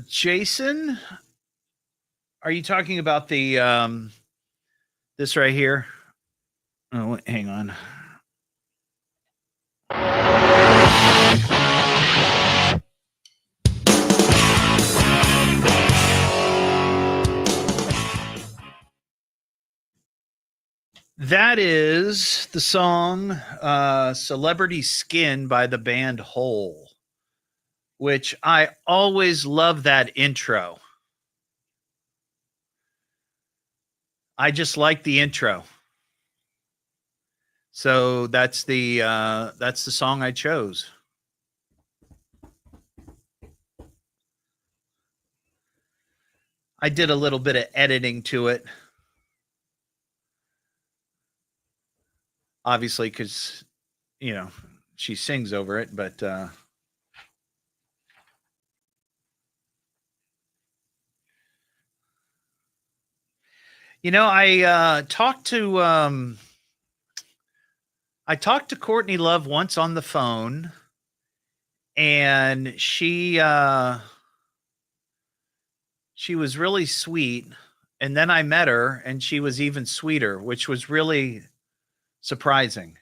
Jason, are you talking about the this right here? Oh, hang on. That is the song Celebrity Skin by the band Hole, which I always love that intro. I just like the intro. So that's the song I chose. I did a little bit of editing to it. Obviously, because, you know, she sings over it, but you know, I talked to Courtney Love once on the phone, and she was really sweet. And then I met her, and she was even sweeter, which was really surprising.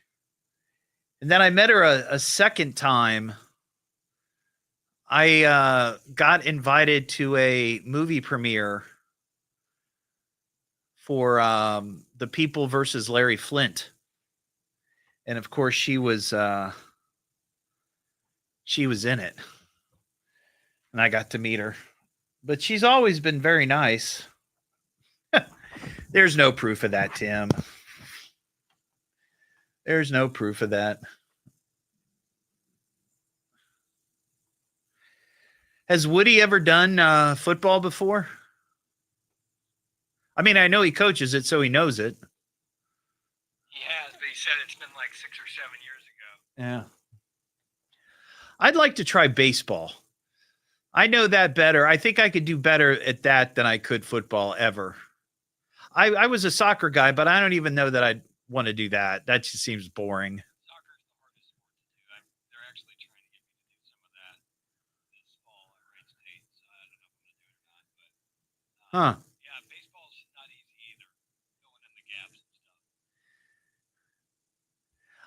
And then I met her a second time. I got invited to a movie premiere for The People versus Larry Flint. And of course she was in it. And I got to meet her. But she's always been very nice. There's no proof of that, Tim. There's no proof of that. Has Woody ever done football before? I mean, I know he coaches it, so he knows it. He has, but he said it's been like 6 or 7 years ago. Yeah. I'd like to try baseball. I know that better. I think I could do better at that than I could football ever. I was a soccer guy, but I don't even know that I'd want to do that. That just seems boring. Soccer is the hardest sport to do. They're actually trying to get me to do some of that this fall at Wright State, so I don't know if I'm going to do it or not. But yeah, baseball's not easy either, going in the gaps and stuff.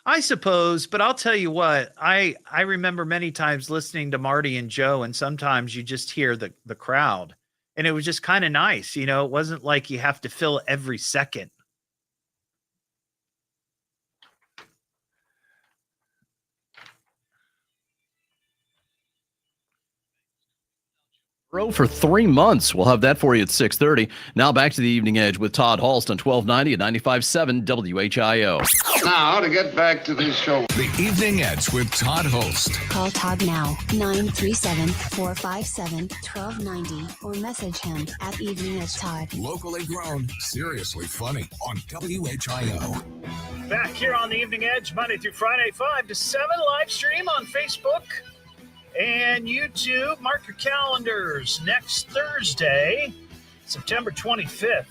I suppose, but I'll tell you what, I remember many times listening to Marty and Joe, and sometimes you just hear the crowd, and it was just kind of nice. You know, it wasn't like you have to fill every second. Row for 3 months. We'll have that for you at 6:30. Now back to the Evening Edge with Todd Hollst on 1290 and 95.7 WHIO. Now to get back to this show. The Evening Edge with Todd Hollst. Call Todd now, 937-457-1290, or message him at Evening Edge Todd. Locally grown, seriously funny on WHIO. Back here on the Evening Edge, Monday through Friday, 5 to 7, live stream on Facebook and YouTube. Mark your calendars. Next Thursday, September 25th.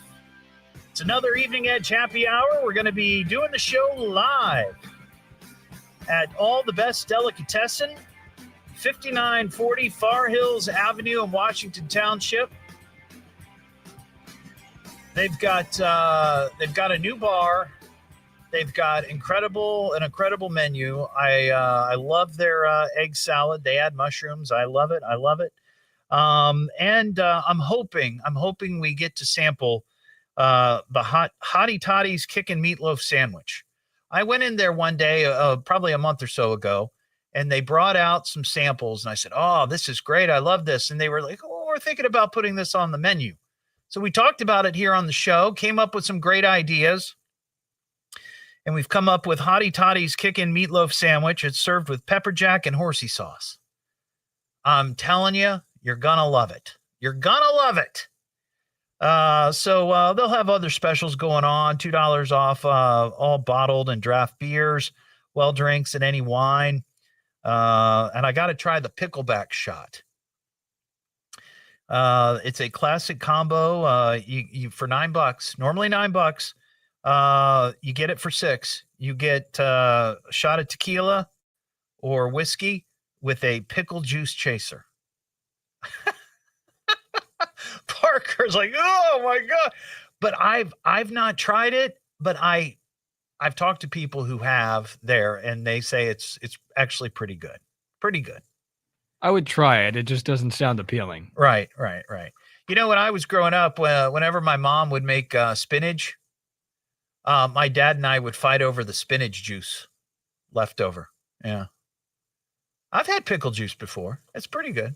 It's another Evening Edge happy hour. We're going to be doing the show live at All the Best Delicatessen, 5940 Far Hills Avenue in Washington Township. They've got a new bar. They've got an incredible menu. I love their egg salad. They add mushrooms. I love it. And I'm hoping we get to sample the Hottie Toddy's Kickin' Meatloaf Sandwich. I went in there one day, probably a month or so ago, and they brought out some samples, and I said, "Oh, this is great. I love this." And they were like, "Oh, we're thinking about putting this on the menu. So we talked about it here on the show, came up with some great ideas. And we've come up with Hottie Toddy's Kickin' Meatloaf Sandwich. It's served with pepper jack and horsey sauce. I'm telling you, you're going to love it. You're going to love it. So they'll have other specials going on, $2 off all bottled and draft beers, well drinks, and any wine. And I got to try the pickleback shot. It's a classic combo. You for $9, normally $9. You get it for $6. You get a shot of tequila or whiskey with a pickle juice chaser. Parker's like, oh my God. But I've not tried it, but I've talked to people who have there, and they say it's actually pretty good. Pretty good. I would try it. It just doesn't sound appealing. Right. You know, when I was growing up, whenever my mom would make spinach, my dad and I would fight over the spinach juice left over. Yeah. I've had pickle juice before. It's pretty good.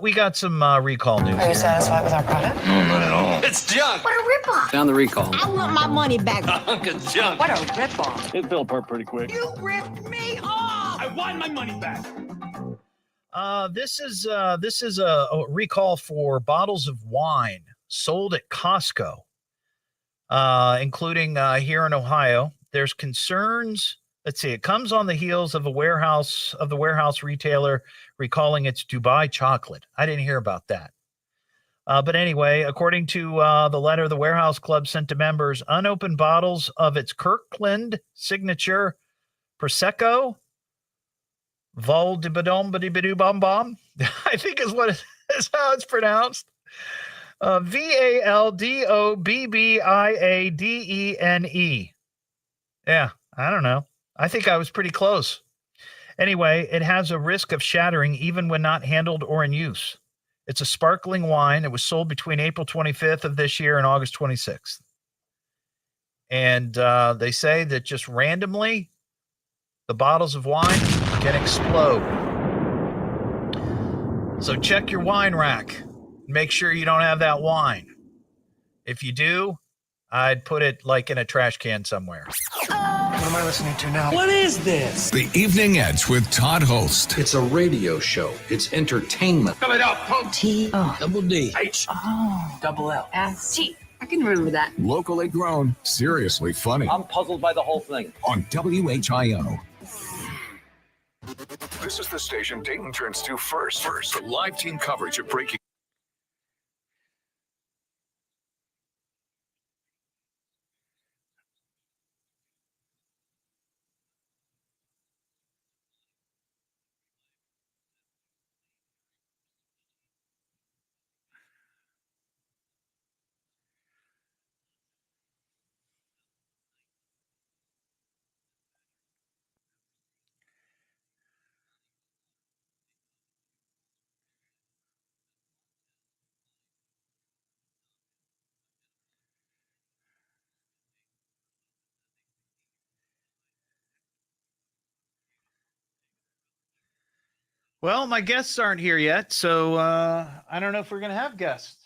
We got some recall news. Are you satisfied with our product? No, not at all. It's junk. What a ripoff. Down the recall. I want my money back. Hunk of junk. What a ripoff. It fell apart pretty quick. You ripped me off. I want my money back. This is a recall for bottles of wine sold at Costco, including here in Ohio. There's concerns. Let's see. It comes on the heels of the warehouse retailer recalling its Dubai chocolate. I didn't hear about that. But anyway, according to the letter the warehouse club sent to members, unopened bottles of its Kirkland signature Prosecco Valdibadom, I think is how it's pronounced. Valdobbiadene. Yeah, I don't know. I think I was pretty close. Anyway, it has a risk of shattering even when not handled or in use. It's a sparkling wine. It was sold between April 25th of this year and August 26th. And they say that just randomly, the bottles of wine can explode. So check your wine rack. Make sure you don't have that wine. If you do, I'd put it like in a trash can somewhere. What am I listening to now? What is this? The Evening Edge with Todd Hollst. It's a radio show. It's entertainment. Spell it out, punk. T-O. Double D. H. Oh. Double L. S-T. I can remember that. Locally grown, seriously funny. I'm puzzled by the whole thing. On WHIO. This is the station Dayton turns to first. The live team coverage of breaking. Well, my guests aren't here yet, so I don't know if we're going to have guests.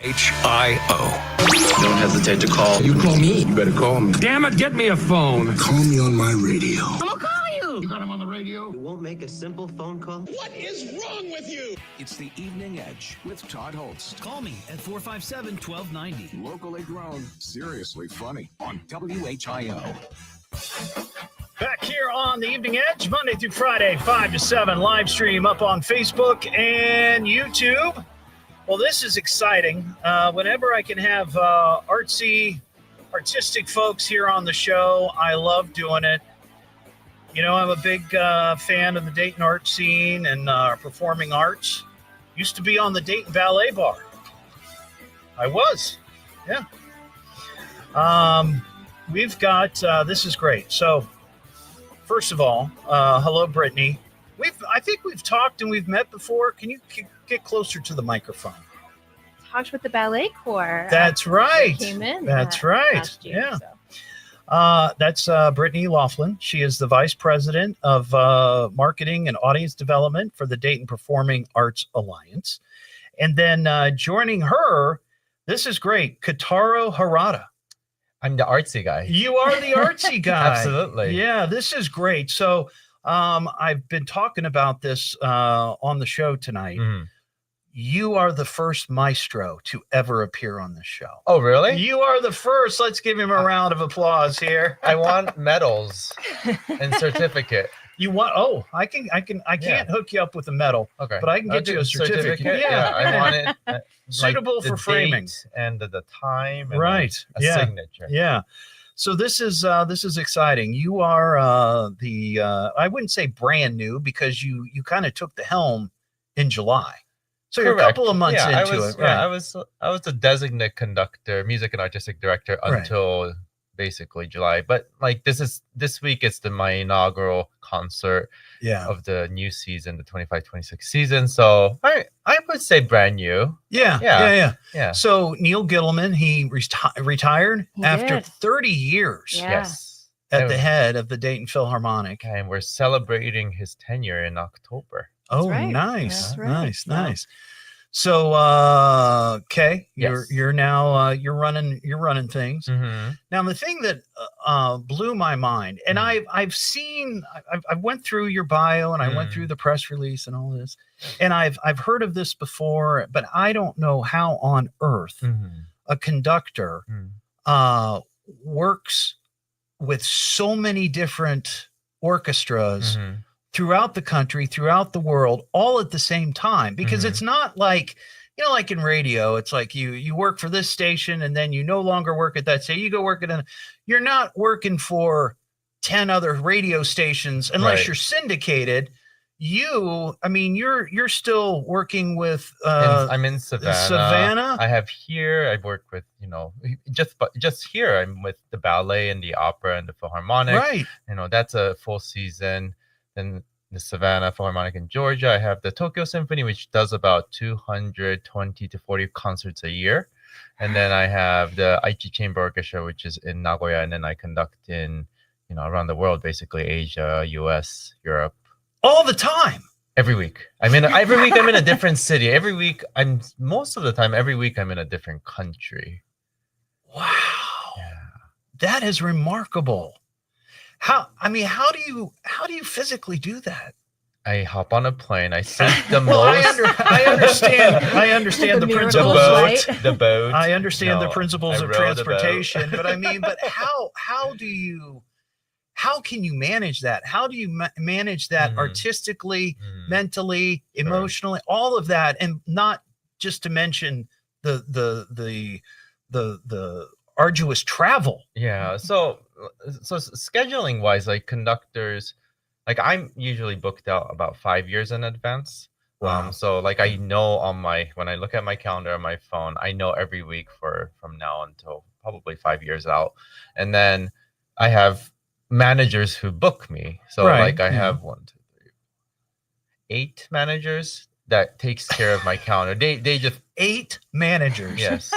HIO. Don't hesitate to call. You call me. You better call me. Damn it, get me a phone. Call me on my radio. I'm gonna call you. You got him on the radio? You won't make a simple phone call? What is wrong with you? It's the Evening Edge with Todd Hollst. Call me at 457-1290. Locally grown, seriously funny on WHIO. Back here on the Evening Edge, Monday through Friday, 5 to 7, live stream up on Facebook and YouTube. Well, this is exciting. Whenever I can have artistic folks here on the show, I love doing it. You know, I'm a big fan of the Dayton art scene and performing arts. Used to be on the Dayton Ballet Bar. I was, yeah. We've got, this is great. So, first of all, hello, Brittany. I think we've talked and we've met before. Can you get closer to the microphone? Talked with the ballet corps. That's right. Came in. That's right. Last year, yeah. So. That's Brittany Laughlin. She is the vice president of marketing and audience development for the Dayton Performing Arts Alliance. And then joining her, this is great, Keitaro Harada. I'm the artsy guy. You are the artsy guy. Absolutely. Yeah, this is great. So I've been talking about this on the show tonight. Mm-hmm. You are the first maestro to ever appear on this show. Oh, really? You are the first. Let's give him a round of applause here. I want medals and certificate. You want? Oh, I can't hook you up with a medal. Okay, but I can get you a certificate. Yeah, I want it suitable like for framing and the time. And right. A signature. Yeah. So this is exciting. You are I wouldn't say brand new because you kind of took the helm in July. So you're a couple of months into it. Right. Yeah, I was the designate conductor, music and artistic director until basically July. But like this week is my inaugural concert of the new season, the 25-26 season. So I would say brand new. Yeah. So Neil Gittleman, he retired after 30 years. Yeah. Yes. At the head of the Dayton Philharmonic. And we're celebrating his tenure in October. Oh, right. Nice. That's right. Nice. So, Kay, Yes. you're now you're running things. Mm-hmm. Now, the thing that blew my mind, and I've went through your bio and I went through the press release and all this, and I've heard of this before, but I don't know how on earth a conductor works with so many different orchestras throughout the country, throughout the world, all at the same time, because it's not like, like in radio, it's like you work for this station and then you no longer work at that station. You go work at you're not working for 10 other radio stations unless you're syndicated. You're still working with I'm in Savannah. I have here, I work with, just here I'm with the ballet and the opera and the Philharmonic. Right. That's a full season. Then the Savannah Philharmonic in Georgia. I have the Tokyo Symphony, which does about 220 to 40 concerts a year. And then I have the Aichi Chamber Orchestra, which is in Nagoya. And then I conduct in, around the world, basically Asia, US, Europe. All the time. Every week. Every week I'm in a different city. Every week every week I'm in a different country. Wow. Yeah. That is remarkable. How do you physically do that? I hop on a plane. I sit the I understand the principles of the boat. I understand the principles of transportation, but how can you manage that? How do you manage that artistically, mentally, emotionally, all of that, and not just to mention the arduous travel? Yeah. So scheduling wise, like conductors, like I'm usually booked out about 5 years in advance. Wow. So like I know when I look at my calendar on my phone, I know every week from now until probably 5 years out. And then I have managers who book me. So like I have 8 managers that takes care of my calendar. They just 8 managers. Yes.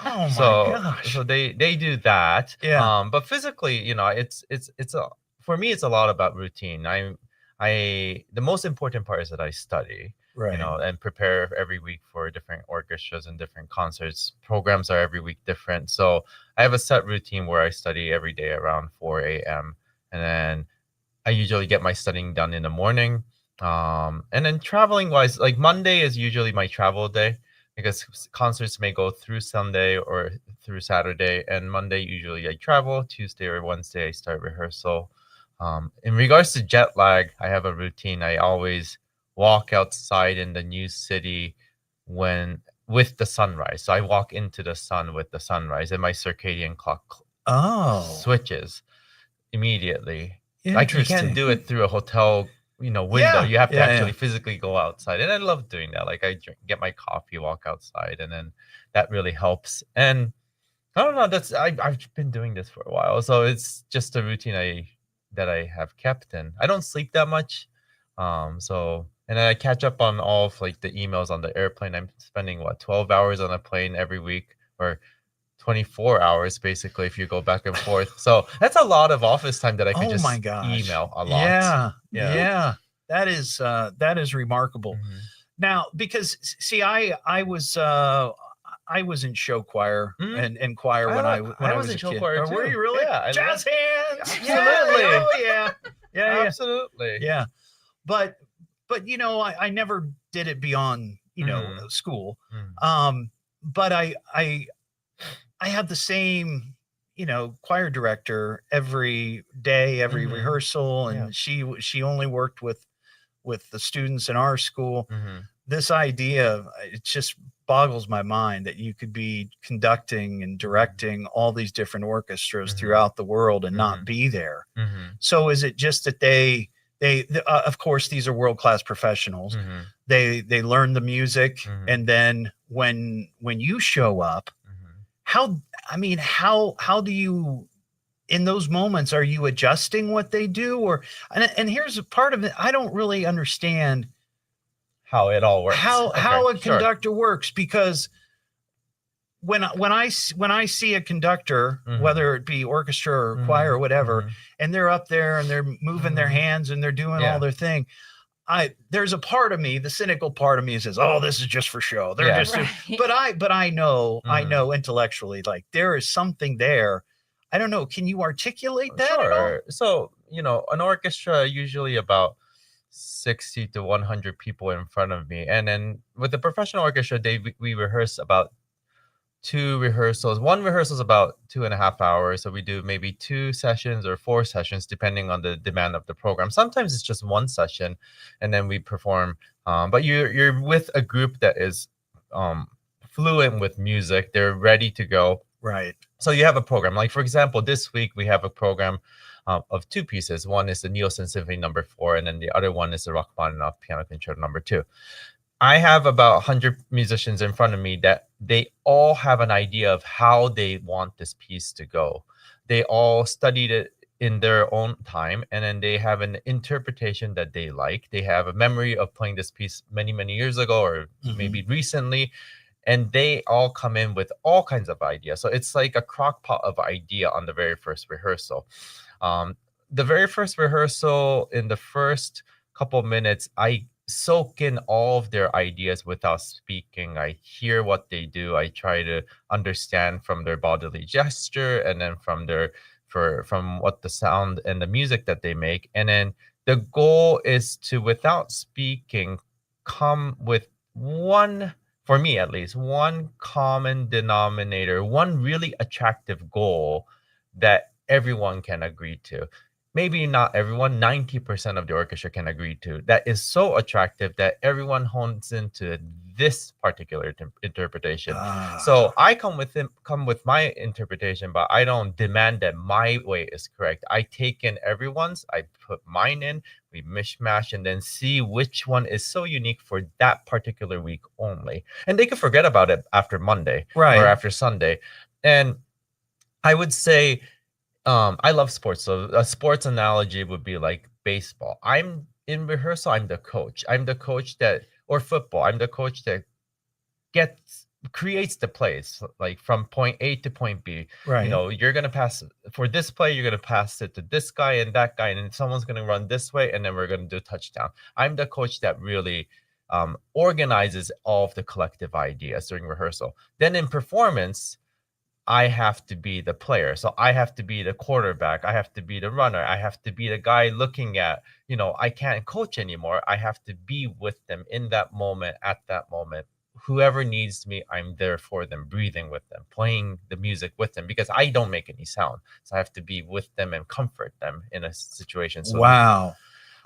Oh my gosh. So they do that. Yeah. But physically, it's for me, it's a lot about routine. I'm the most important part is that I study, Right. and prepare every week for different orchestras and different concerts. Programs are every week different. So I have a set routine where I study every day around 4 a.m. And then I usually get my studying done in the morning. And then traveling wise, like Monday is usually my travel day because concerts may go through Sunday or through Saturday. And Monday, usually I travel. Tuesday or Wednesday, I start rehearsal. In regards to jet lag, I have a routine. I always walk outside in the new city with the sunrise. So I walk into the sun with the sunrise, and my circadian clock switches immediately. Like you can't do it through a hotel, window. Yeah, You have to yeah, actually yeah. physically go outside, and I love doing that. Like I get my coffee, walk outside, and then that really helps. And I don't know. I've been doing this for a while, so it's just a routine that I have kept, and I don't sleep that much. And then I catch up on all of like the emails on the airplane. I'm spending 12 hours on a plane every week, or 24 hours basically if you go back and forth. So that's a lot of office time that I could just email a lot. Yeah. That is remarkable. Now, because see, I was in show choir and choir when I was in a show kid. choir Or too. were you really? Yeah, Jazz hands. Absolutely. Yeah. Oh yeah. Yeah. Absolutely. Yeah. But I never did it beyond school. But I had the same choir director every day, every rehearsal, and she only worked with the students in our school. This idea, it just boggles my mind that you could be conducting and directing all these different orchestras throughout the world and not be there. So is it just that they of course these are world-class professionals. They learn the music, and then when you show up, how do you, in those moments, are you adjusting what they do? Or and here's a part of it, I don't really understand how it all works, how a conductor works, because when I see a conductor, whether it be orchestra or choir or whatever, and they're up there and they're moving their hands and they're doing all their thing, there's a part of me, the cynical part of me, says, "Oh, this is just for show." They're just, but I know intellectually, like there is something there. I don't know. Can you articulate that at all? So an orchestra usually about 60 to 100 people in front of me, and then with the professional orchestra, we rehearse about 2 rehearsals. One rehearsal is about 2.5 hours. So we do maybe 2 sessions or 4 sessions, depending on the demand of the program. Sometimes it's just 1 session and then we perform. But you're with a group that is fluent with music. They're ready to go. Right. So you have a program. Like, for example, this week we have a program of 2 pieces. One is the Nielsen Symphony No. 4, and then the other one is the Rachmaninoff Piano Concerto No. 2. I have about 100 musicians in front of me that they all have an idea of how they want this piece to go. They all studied it in their own time, and then they have an interpretation that they like. They have a memory of playing this piece many, many years ago, or maybe recently, and they all come in with all kinds of ideas. So it's like a crock pot of idea on the very first rehearsal. The very first rehearsal, in the first couple minutes, I soak in all of their ideas without speaking. I hear what they do. I try to understand from their bodily gesture, and then from what the sound and the music that they make. And then the goal is to, without speaking, come with one, for me at least, one common denominator, one really attractive goal that everyone can agree to. Maybe not everyone, 90% of the orchestra can agree to. That is so attractive that everyone hones into this particular interpretation. So I come with my interpretation, but I don't demand that my way is correct. I take in everyone's, I put mine in, we mishmash, and then see which one is so unique for that particular week only. And they can forget about it after Monday or after Sunday. And I would say, I love sports. So a sports analogy would be like baseball. I'm in rehearsal, I'm the coach. I'm the coach that, or football, I'm the coach that gets creates the plays, like from point A to point B. Right. You know, you're gonna pass for this play, you're gonna pass it to this guy and that guy, and then someone's gonna run this way, and then we're gonna do touchdown. I'm the coach that really organizes all of the collective ideas during rehearsal. Then in performance, I have to be the player. So I have to be the quarterback. I have to be the runner. I have to be the guy looking at, you know, I can't coach anymore. I have to be with them in that moment, at that moment. Whoever needs me, I'm there for them, breathing with them, playing the music with them, because I don't make any sound. So I have to be with them and comfort them in a situation. So wow.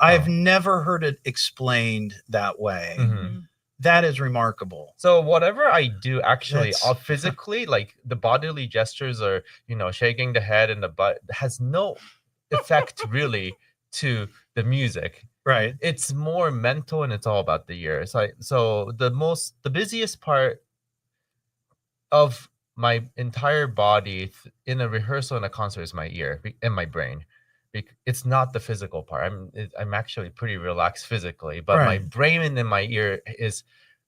I've never heard it explained that way. Mhm. That is remarkable. So whatever I do, actually, That's- physically, like the bodily gestures or, you know, shaking the head and the butt, has no effect really to the music. Right. It's more mental, and it's all about the ear. So the busiest part of my entire body in a rehearsal and a concert is my ear and my brain. It's not the physical part. I'm actually pretty relaxed physically, but my Right. brain and my ear is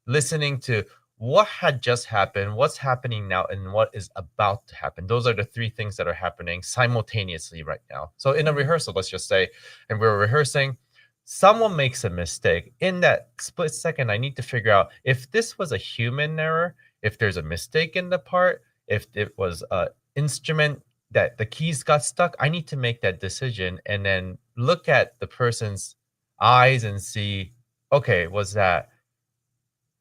listening to what had just happened, what's happening now, and what is about to happen. Those are the three things that are happening simultaneously right now. So in a rehearsal, let's just say, and we're rehearsing, someone makes a mistake. In that split second, I need to figure out if this was a human error, if there's a mistake in the part, if it was an instrument that the keys got stuck. I need to make that decision and then look at the person's eyes and see, okay, was that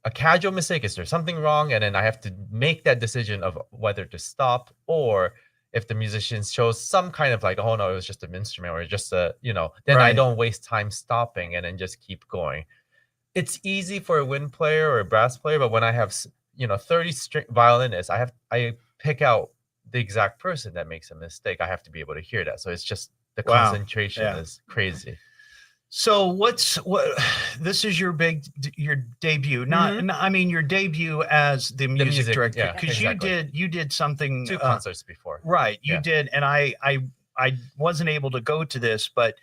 a casual mistake? Is there something wrong? And then I have to make that decision of whether to stop, or if the musician shows some kind of like, oh no, it was just an instrument, or just a, you know, then I Right. don't waste time stopping and then just keep going. It's easy for a wind player or a brass player, but when I have, you know, 30 string violinists, I pick out the exact person that makes a mistake. I have to be able to hear that. So it's just the Wow. concentration Yeah. is crazy. So this is your debut, I mean your debut as the music director, yeah, because exactly. you did something 2 concerts before. Right, you Yeah. did, and I wasn't able to go to this, but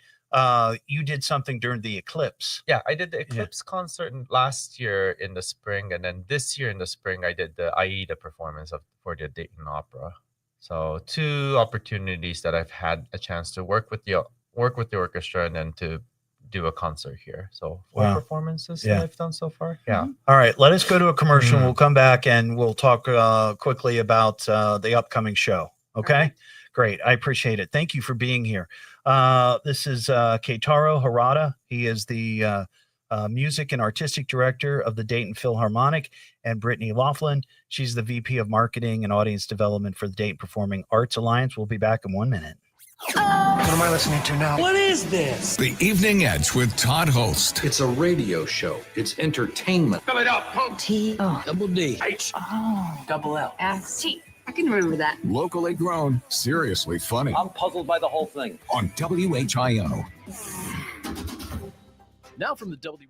you did something during the eclipse. Yeah, I did the Eclipse concert last year in the spring, and then this year in the spring, I did the AIDA performance for the Dayton Opera. So 2 opportunities that I've had a chance to work with the orchestra and then to do a concert here. So 4 Wow. performances Yeah. that I've done so far. Yeah. All right, let us go to a commercial. We'll come back and we'll talk quickly about the upcoming show. Okay, great. I appreciate it. Thank you for being here. This is Keitaro Harada. He is the music and artistic director of the Dayton Philharmonic, and Brittany Laughlin. She's the VP of Marketing and Audience Development for the Dayton Performing Arts Alliance. We'll be back in 1 minute. What am I listening to now? What is this? The Evening Edge with Todd Hollst. It's a radio show. It's entertainment. Fill it up, punk. T-O. Double D. H. Oh. Double L. S-T. I can remember that. Locally grown, seriously funny. I'm puzzled by the whole thing. On WHIO. Now from the W.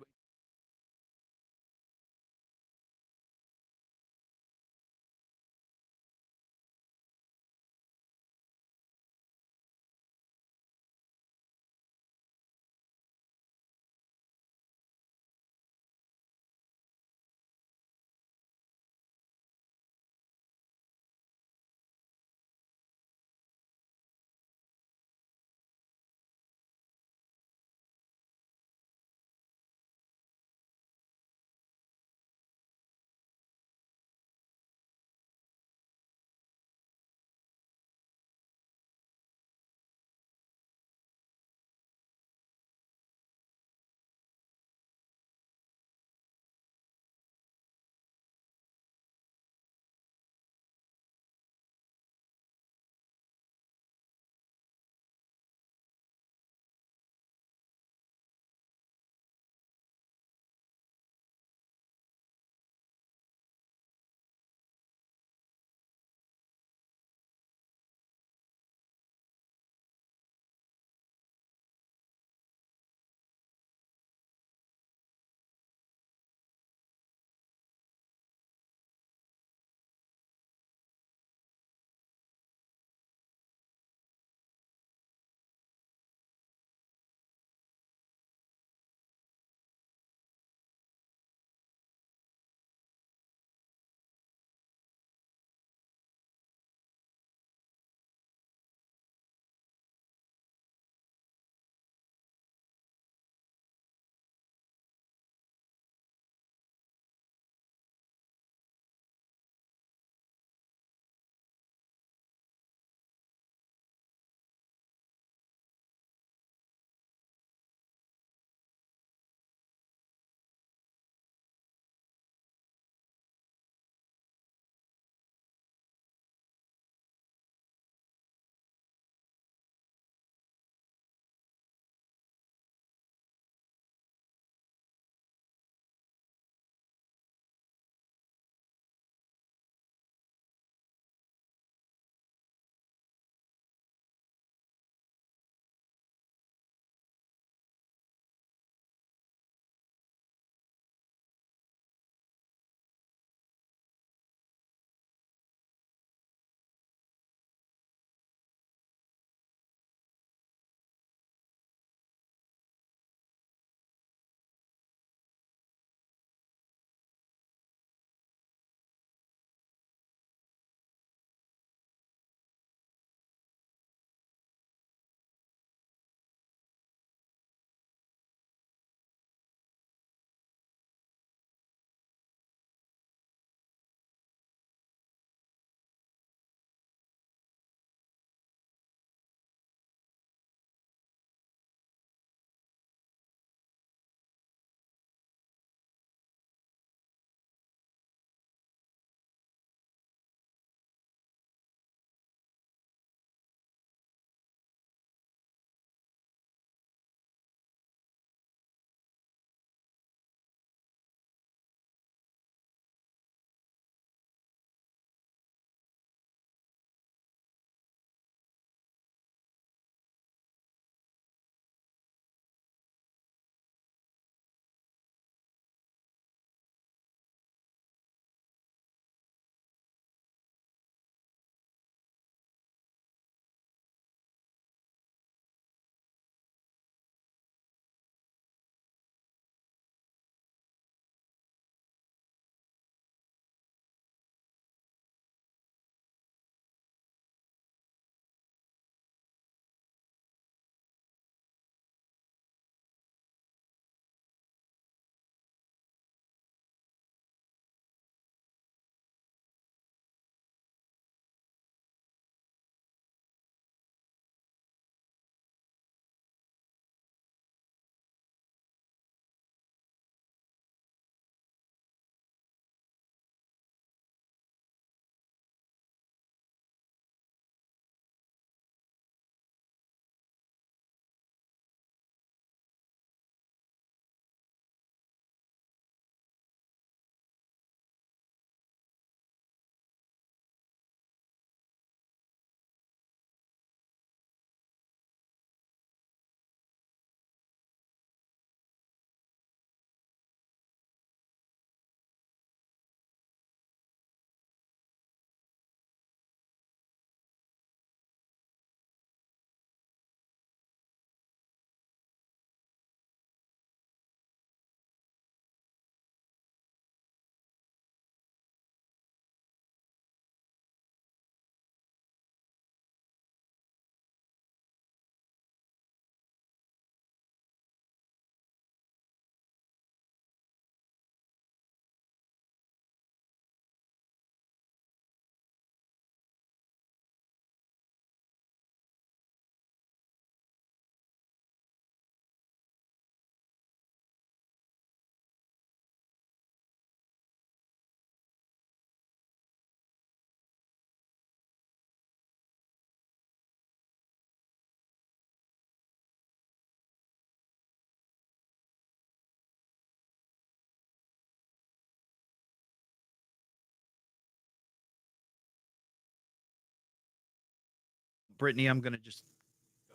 Brittany, I'm going to just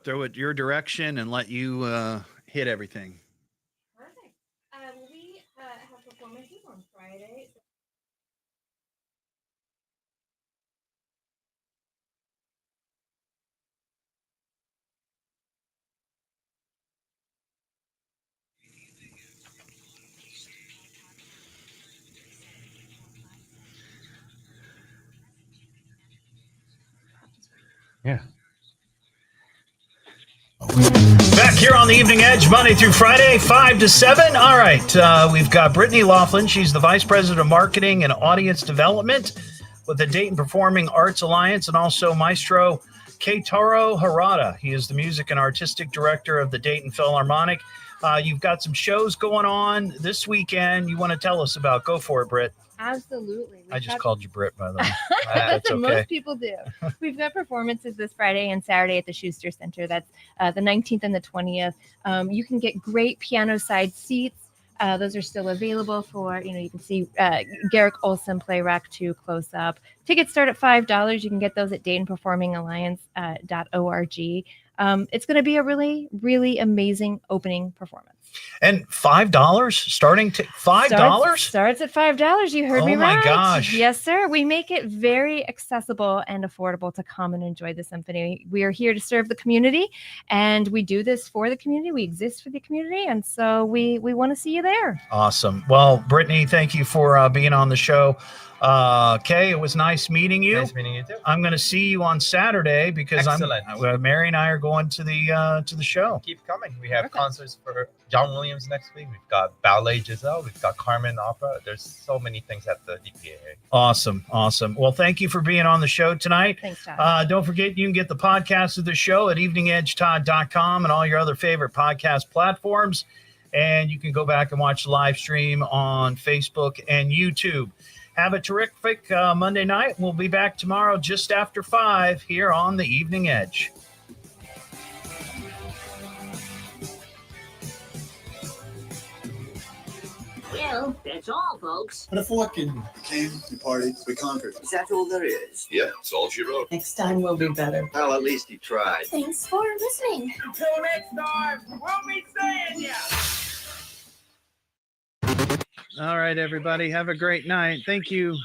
throw it your direction and let you hit everything. Perfect. We have performances on Friday. Yeah. Back here on the Evening Edge, Monday through Friday, 5 to 7. All right, we've got Brittany Laughlin. She's the Vice President of Marketing and Audience Development with the Dayton Performing Arts Alliance, and also Maestro Keitaro Harada. He is the Music and Artistic Director of the Dayton Philharmonic. You've got some shows going on this weekend you want to tell us about. Go for it, Britt. Absolutely. I just called you Britt, by the way. That's what okay. most people do. We've got performances this Friday and Saturday at the Schuster Center. That's the 19th and the 20th. You can get great piano side seats. Those are still available for, you can see Garrick Olson play Rock 2 close up. Tickets start at $5. You can get those at DaytonPerformingAlliance.org. It's going to be a really, really amazing opening performance. And $5 starting to $5 starts at $5. You heard me right. Oh my gosh. Yes, sir. We make it very accessible and affordable to come and enjoy the symphony. We are here to serve the community, and we do this for the community. We exist for the community, and so we want to see you there. Awesome. Well, Brittany, thank you for being on the show. Kay, it was nice meeting you. Nice meeting you too. I'm going to see you on Saturday because Mary and I are going to the show. Keep coming. We have concerts for John Williams next week. We've got Ballet Giselle. We've got Carmen Opera. There's so many things at the DPA. Awesome. Well, thank you for being on the show tonight. Thanks, Todd. Don't forget, you can get the podcast of the show at eveningedgetodd.com and all your other favorite podcast platforms. And you can go back and watch the live stream on Facebook and YouTube. Have a terrific Monday night. We'll be back tomorrow just after 5 here on the Evening Edge. Well, that's all, folks. But if Watkins came, we partied, we conquered. Is that all there is? Yeah, that's all she wrote. Next time we'll be better. Well, at least he tried. Thanks for listening. Until next time, we'll be seeing ya. All right, everybody. Have a great night. Thank you.